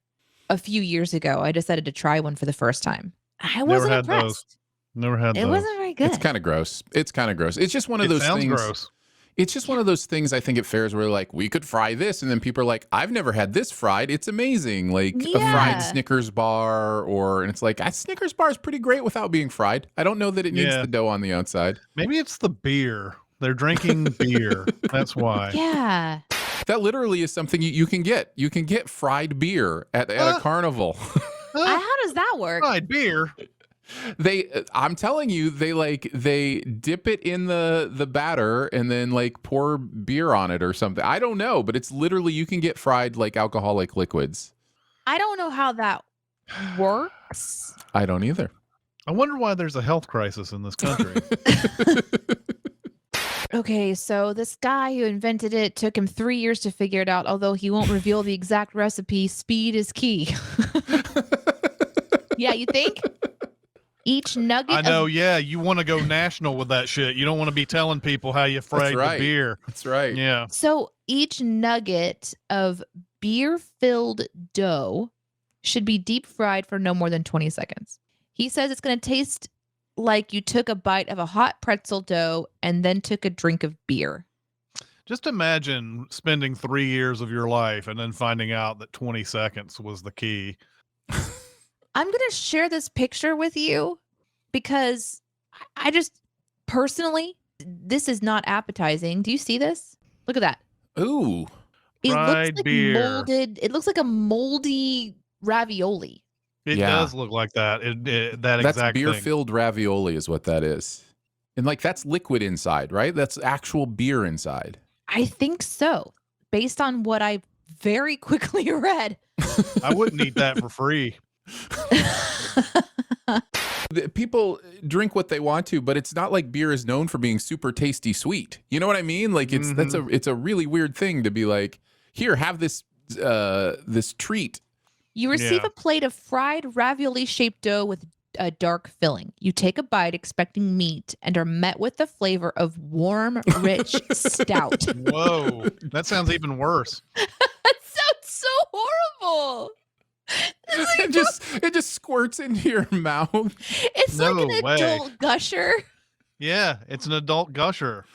a few years ago, I decided to try one for the first time. I wasn't impressed. Never had those. It wasn't very good. It's kind of gross. It's just one of those sounds things. Gross. It's just one of those things I think at fairs where like we could fry this, and then people are like, I've never had this fried. It's amazing. Like a fried Snickers bar, and it's like a Snickers bar is pretty great without being fried. I don't know that it needs the dough on the outside. Maybe it's the beer. They're drinking beer. That's why. Yeah. That literally is something you can get. You can get fried beer at a carnival. How does that work? Fried beer. I'm telling you, they dip it in the batter and then like pour beer on it or something. I don't know, but it's literally, you can get fried like alcoholic liquids. I don't know how that works. I don't either. I wonder why there's a health crisis in this country. Okay, so this guy who invented it took him 3 years to figure it out, although he won't reveal the exact recipe. Speed is key. Yeah, you think? Each nugget. I know, you want to go national with that shit. You don't want to be telling people how you fried the beer. That's right. Yeah. So each nugget of beer-filled dough should be deep fried for no more than 20 seconds. He says it's going to taste like you took a bite of a hot pretzel dough and then took a drink of beer. Just imagine spending 3 years of your life and then finding out that 20 seconds was the key. I'm going to share this picture with you because I just personally, this is not appetizing. Do you see this? Look at that. Ooh. It Fried looks like beer. molded. It looks like a moldy ravioli. It does look like that. That's exact beer-filled ravioli is what that is. And like that's liquid inside, right? That's actual beer inside. I think so. Based on what I very quickly read. I wouldn't eat that for free. People drink what they want to, but it's not like beer is known for being super tasty sweet. You know what I mean? Like it's a really weird thing to be like, here, have this this treat. You receive a plate of fried ravioli-shaped dough with a dark filling. You take a bite expecting meat and are met with the flavor of warm, rich stout. Whoa, that sounds even worse. That sounds so horrible. It just squirts into your mouth. It's like an adult gusher. Yeah, it's an adult gusher.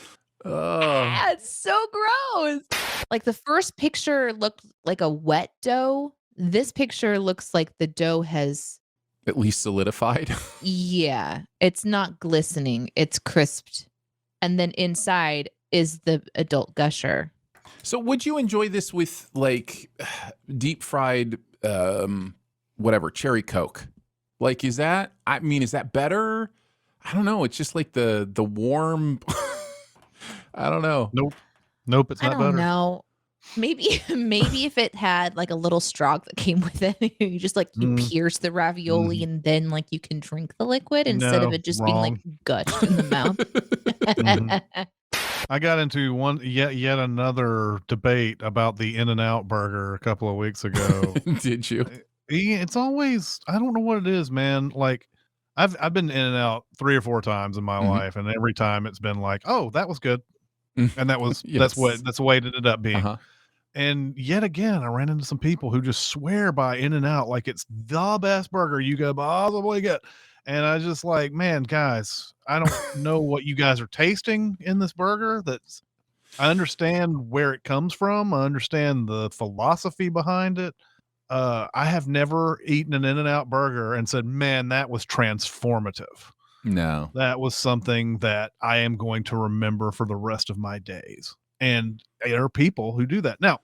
Yeah, it's so gross. Like the first picture looked like a wet dough. This picture looks like the dough has at least solidified. Yeah, it's not glistening. It's crisped. And then inside is the adult gusher. So would you enjoy this with like deep fried whatever, cherry Coke? Like is that better? I don't know. It's just like the warm I don't know. Nope, it's not better. I don't know. Maybe if it had like a little straw that came with it, you just like you pierce the ravioli and then like you can drink the liquid instead of it just being like gushed in the mouth. I got into yet another debate about the In-N-Out burger a couple of weeks ago. Did you? It's always, I don't know what it is, man. Like I've been In-N-Out 3 or 4 times in my life, and every time it's been like, oh, that was good. And that was that's the way it ended up being. And yet again, I ran into some people who just swear by In-N-Out like it's the best burger you could possibly get. And I just like, man, guys, I don't know what you guys are tasting in this burger. I understand where it comes from. I understand the philosophy behind it. I have never eaten an In-N-Out burger and said, man, that was transformative. No. That was something that I am going to remember for the rest of my days. And there are people who do that. Now,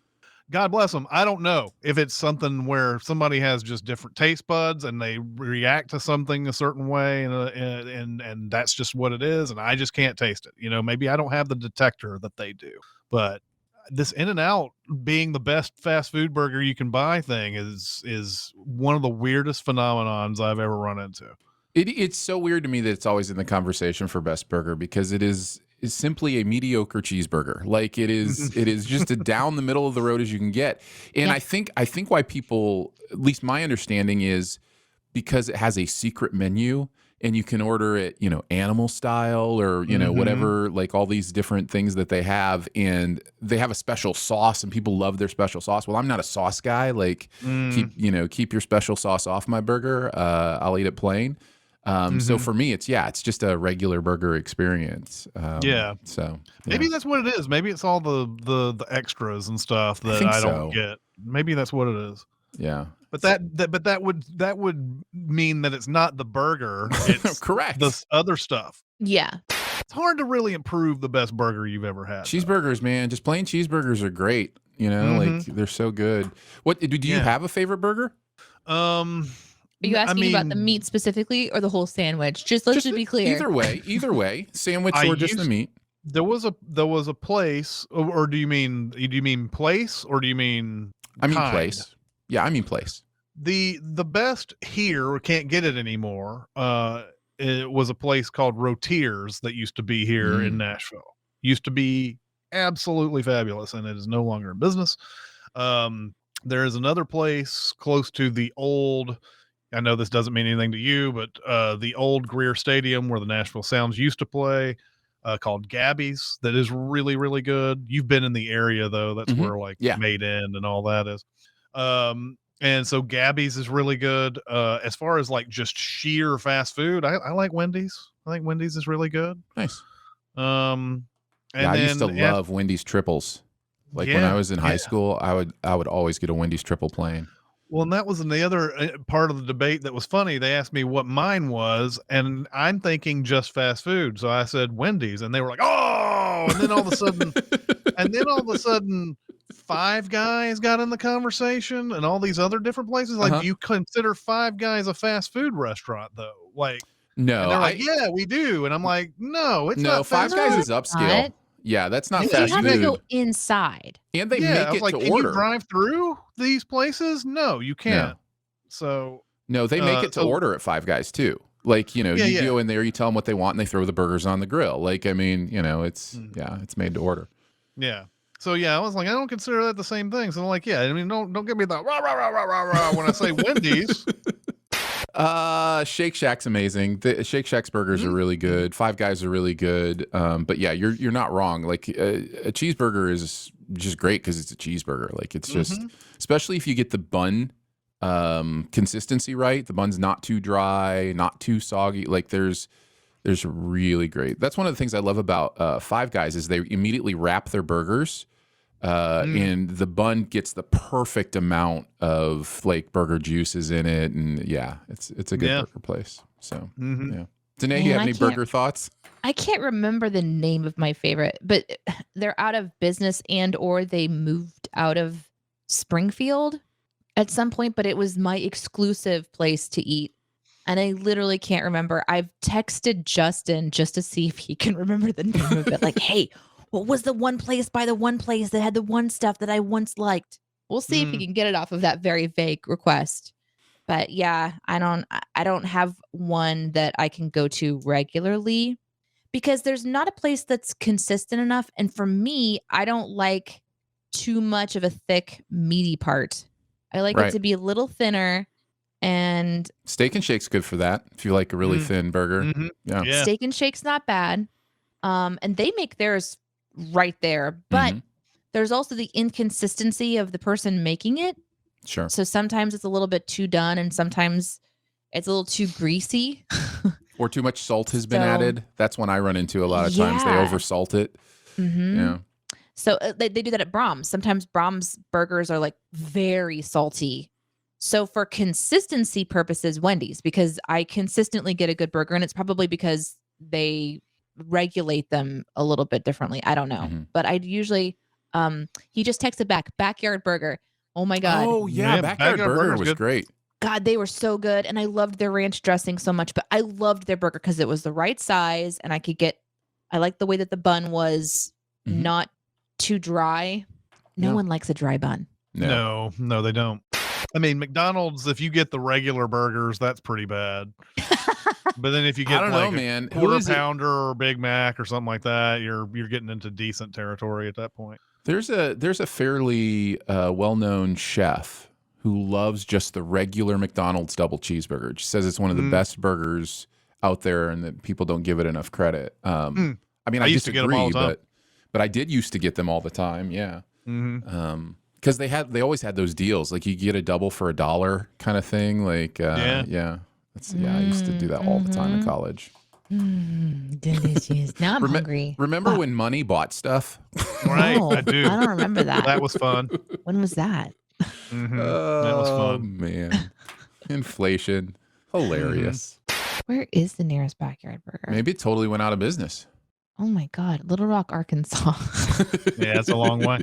God bless them. I don't know if it's something where somebody has just different taste buds and they react to something a certain way, and that's just what it is, and I just can't taste it. Maybe I don't have the detector that they do. But this In-N-Out being the best fast food burger you can buy thing is one of the weirdest phenomenons I've ever run into. It's so weird to me that it's always in the conversation for best burger, because it is simply a mediocre cheeseburger. Like it is just a down the middle of the road as you can get. And yeah. I think why people, at least my understanding, is because it has a secret menu and you can order it, animal style or, whatever, like all these different things that they have, and they have a special sauce and people love their special sauce. Well, I'm not a sauce guy. Like keep your special sauce off my burger. I'll eat it plain. So for me, it's just a regular burger experience. So maybe that's what it is. Maybe it's all the extras and stuff that I don't get. Maybe that's what it is. Yeah. But that would mean that it's not the burger. It's correct. The other stuff. Yeah. It's hard to really improve the best burger you've ever had. Cheeseburgers, man, just plain cheeseburgers are great. Like they're so good. What do you have a favorite burger? Are you asking about the meat specifically or the whole sandwich? Let's just be clear. Either way, sandwich or just the meat. There was a place, or do you mean place, or do you mean? I mean place. Yeah, I mean place. The best here, can't get it anymore. It was a place called Rotiers that used to be here in Nashville. Used to be absolutely fabulous, and it is no longer in business. There is another place close to the old. I know this doesn't mean anything to you, but the old Greer Stadium where the Nashville Sounds used to play, called Gabby's, that is really, really good. You've been in the area though. That's where Made In and all that is. And so Gabby's is really good. As far as like just sheer fast food, I like Wendy's. I think Wendy's is really good. Nice. And I used to love Wendy's triples. Like when I was in high school, I would always get a Wendy's triple plain. Well, and that was in the other part of the debate that was funny. They asked me what mine was, and I'm thinking just fast food. So I said Wendy's, and they were like, "Oh!" And then all of a sudden, Five Guys got in the conversation, and all these other different places. Like, do you consider Five Guys a fast food restaurant, though? Like, no. And they're like, "Yeah, we do," and I'm like, "No, it's not." Five Guys is upscale. Not. Yeah, that's not you fast food. You have to go inside. And they make it to can order. You drive through these places? No, you can't. No, they make it to order at Five Guys too. Like, you go in there, you tell them what they want, and they throw the burgers on the grill. Like, I mean, it's made to order. Yeah. So I was like, I don't consider that the same thing. So I'm like, I mean, don't give me that rah rah rah rah rah rah when I say Wendy's. Shake Shack's amazing. The Shake Shack's burgers are really good. Five Guys are really good. But yeah, you're not wrong. Like a cheeseburger is just great because it's a cheeseburger. Like it's just, especially if you get the bun consistency right. The bun's not too dry, not too soggy. Like there's really great. That's one of the things I love about Five Guys is they immediately wrap their burgers. And the bun gets the perfect amount of like burger juices in it, and it's a good burger place. So Deneé, you have any burger thoughts? I can't remember the name of my favorite, but they're out of business or they moved out of Springfield at some point, but it was my exclusive place to eat. And I literally can't remember. I've texted Justin just to see if he can remember the name of it. Like, hey, what was the one place by the one place that had the one stuff that I once liked? We'll see if he can get it off of that very vague request. But yeah, I don't have one that I can go to regularly because there's not a place that's consistent enough. And for me, I don't like too much of a thick, meaty part. I like it to be a little thinner. And Steak and Shake's good for that. If you like a really thin burger. Yeah. Steak and Shake's not bad. And they make theirs right there, but there's also the inconsistency of the person making it. Sure. So sometimes it's a little bit too done and sometimes it's a little too greasy. Or too much salt has been added. That's when I run into a lot of times. They oversalt it. Yeah. So they do that at Brahms. Sometimes Brahms burgers are like very salty. So for consistency purposes, Wendy's, because I consistently get a good burger, and it's probably because they regulate them a little bit differently. I don't know. But I'd usually he just texted back, backyard burger. Oh my God. Oh yeah, backyard burger was great. God, they were so good. And I loved their ranch dressing so much, but I loved their burger because it was the right size and I liked the way that the bun was not too dry. No one likes a dry bun. No, they don't. I mean, McDonald's, if you get the regular burgers, that's pretty bad. But then if you get a quarter pounder or Big Mac or something like that, you're getting into decent territory at that point. There's a fairly well-known chef who loves just the regular McDonald's double cheeseburger. She says it's one of the best burgers out there and that people don't give it enough credit. I mean, I used to get them all the time. but I did used to get them all the time. Yeah. Because they always had those deals. Like you get a double for $1 kind of thing. Like, yeah. I used to do that all the time in college. Delicious. Now I'm hungry. Remember when money bought stuff? Right, No, I do. I don't remember that. That was fun. When was that? That was fun. Oh, man. Inflation. Hilarious. Where is the nearest backyard burger? Maybe it totally went out of business. Oh my God. Little Rock, Arkansas. Yeah, it's a long way.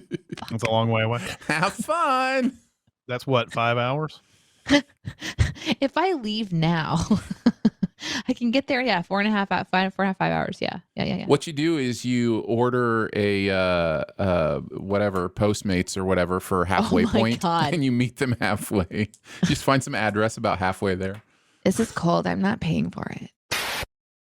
It's a long way away. Have fun. That's what, 5 hours? If I leave now, I can get there. Yeah, 4.5 hours. Yeah. What you do is you order a whatever Postmates or whatever for halfway point, and you meet them halfway. Just find some address about halfway there. This is cold. I'm not paying for it.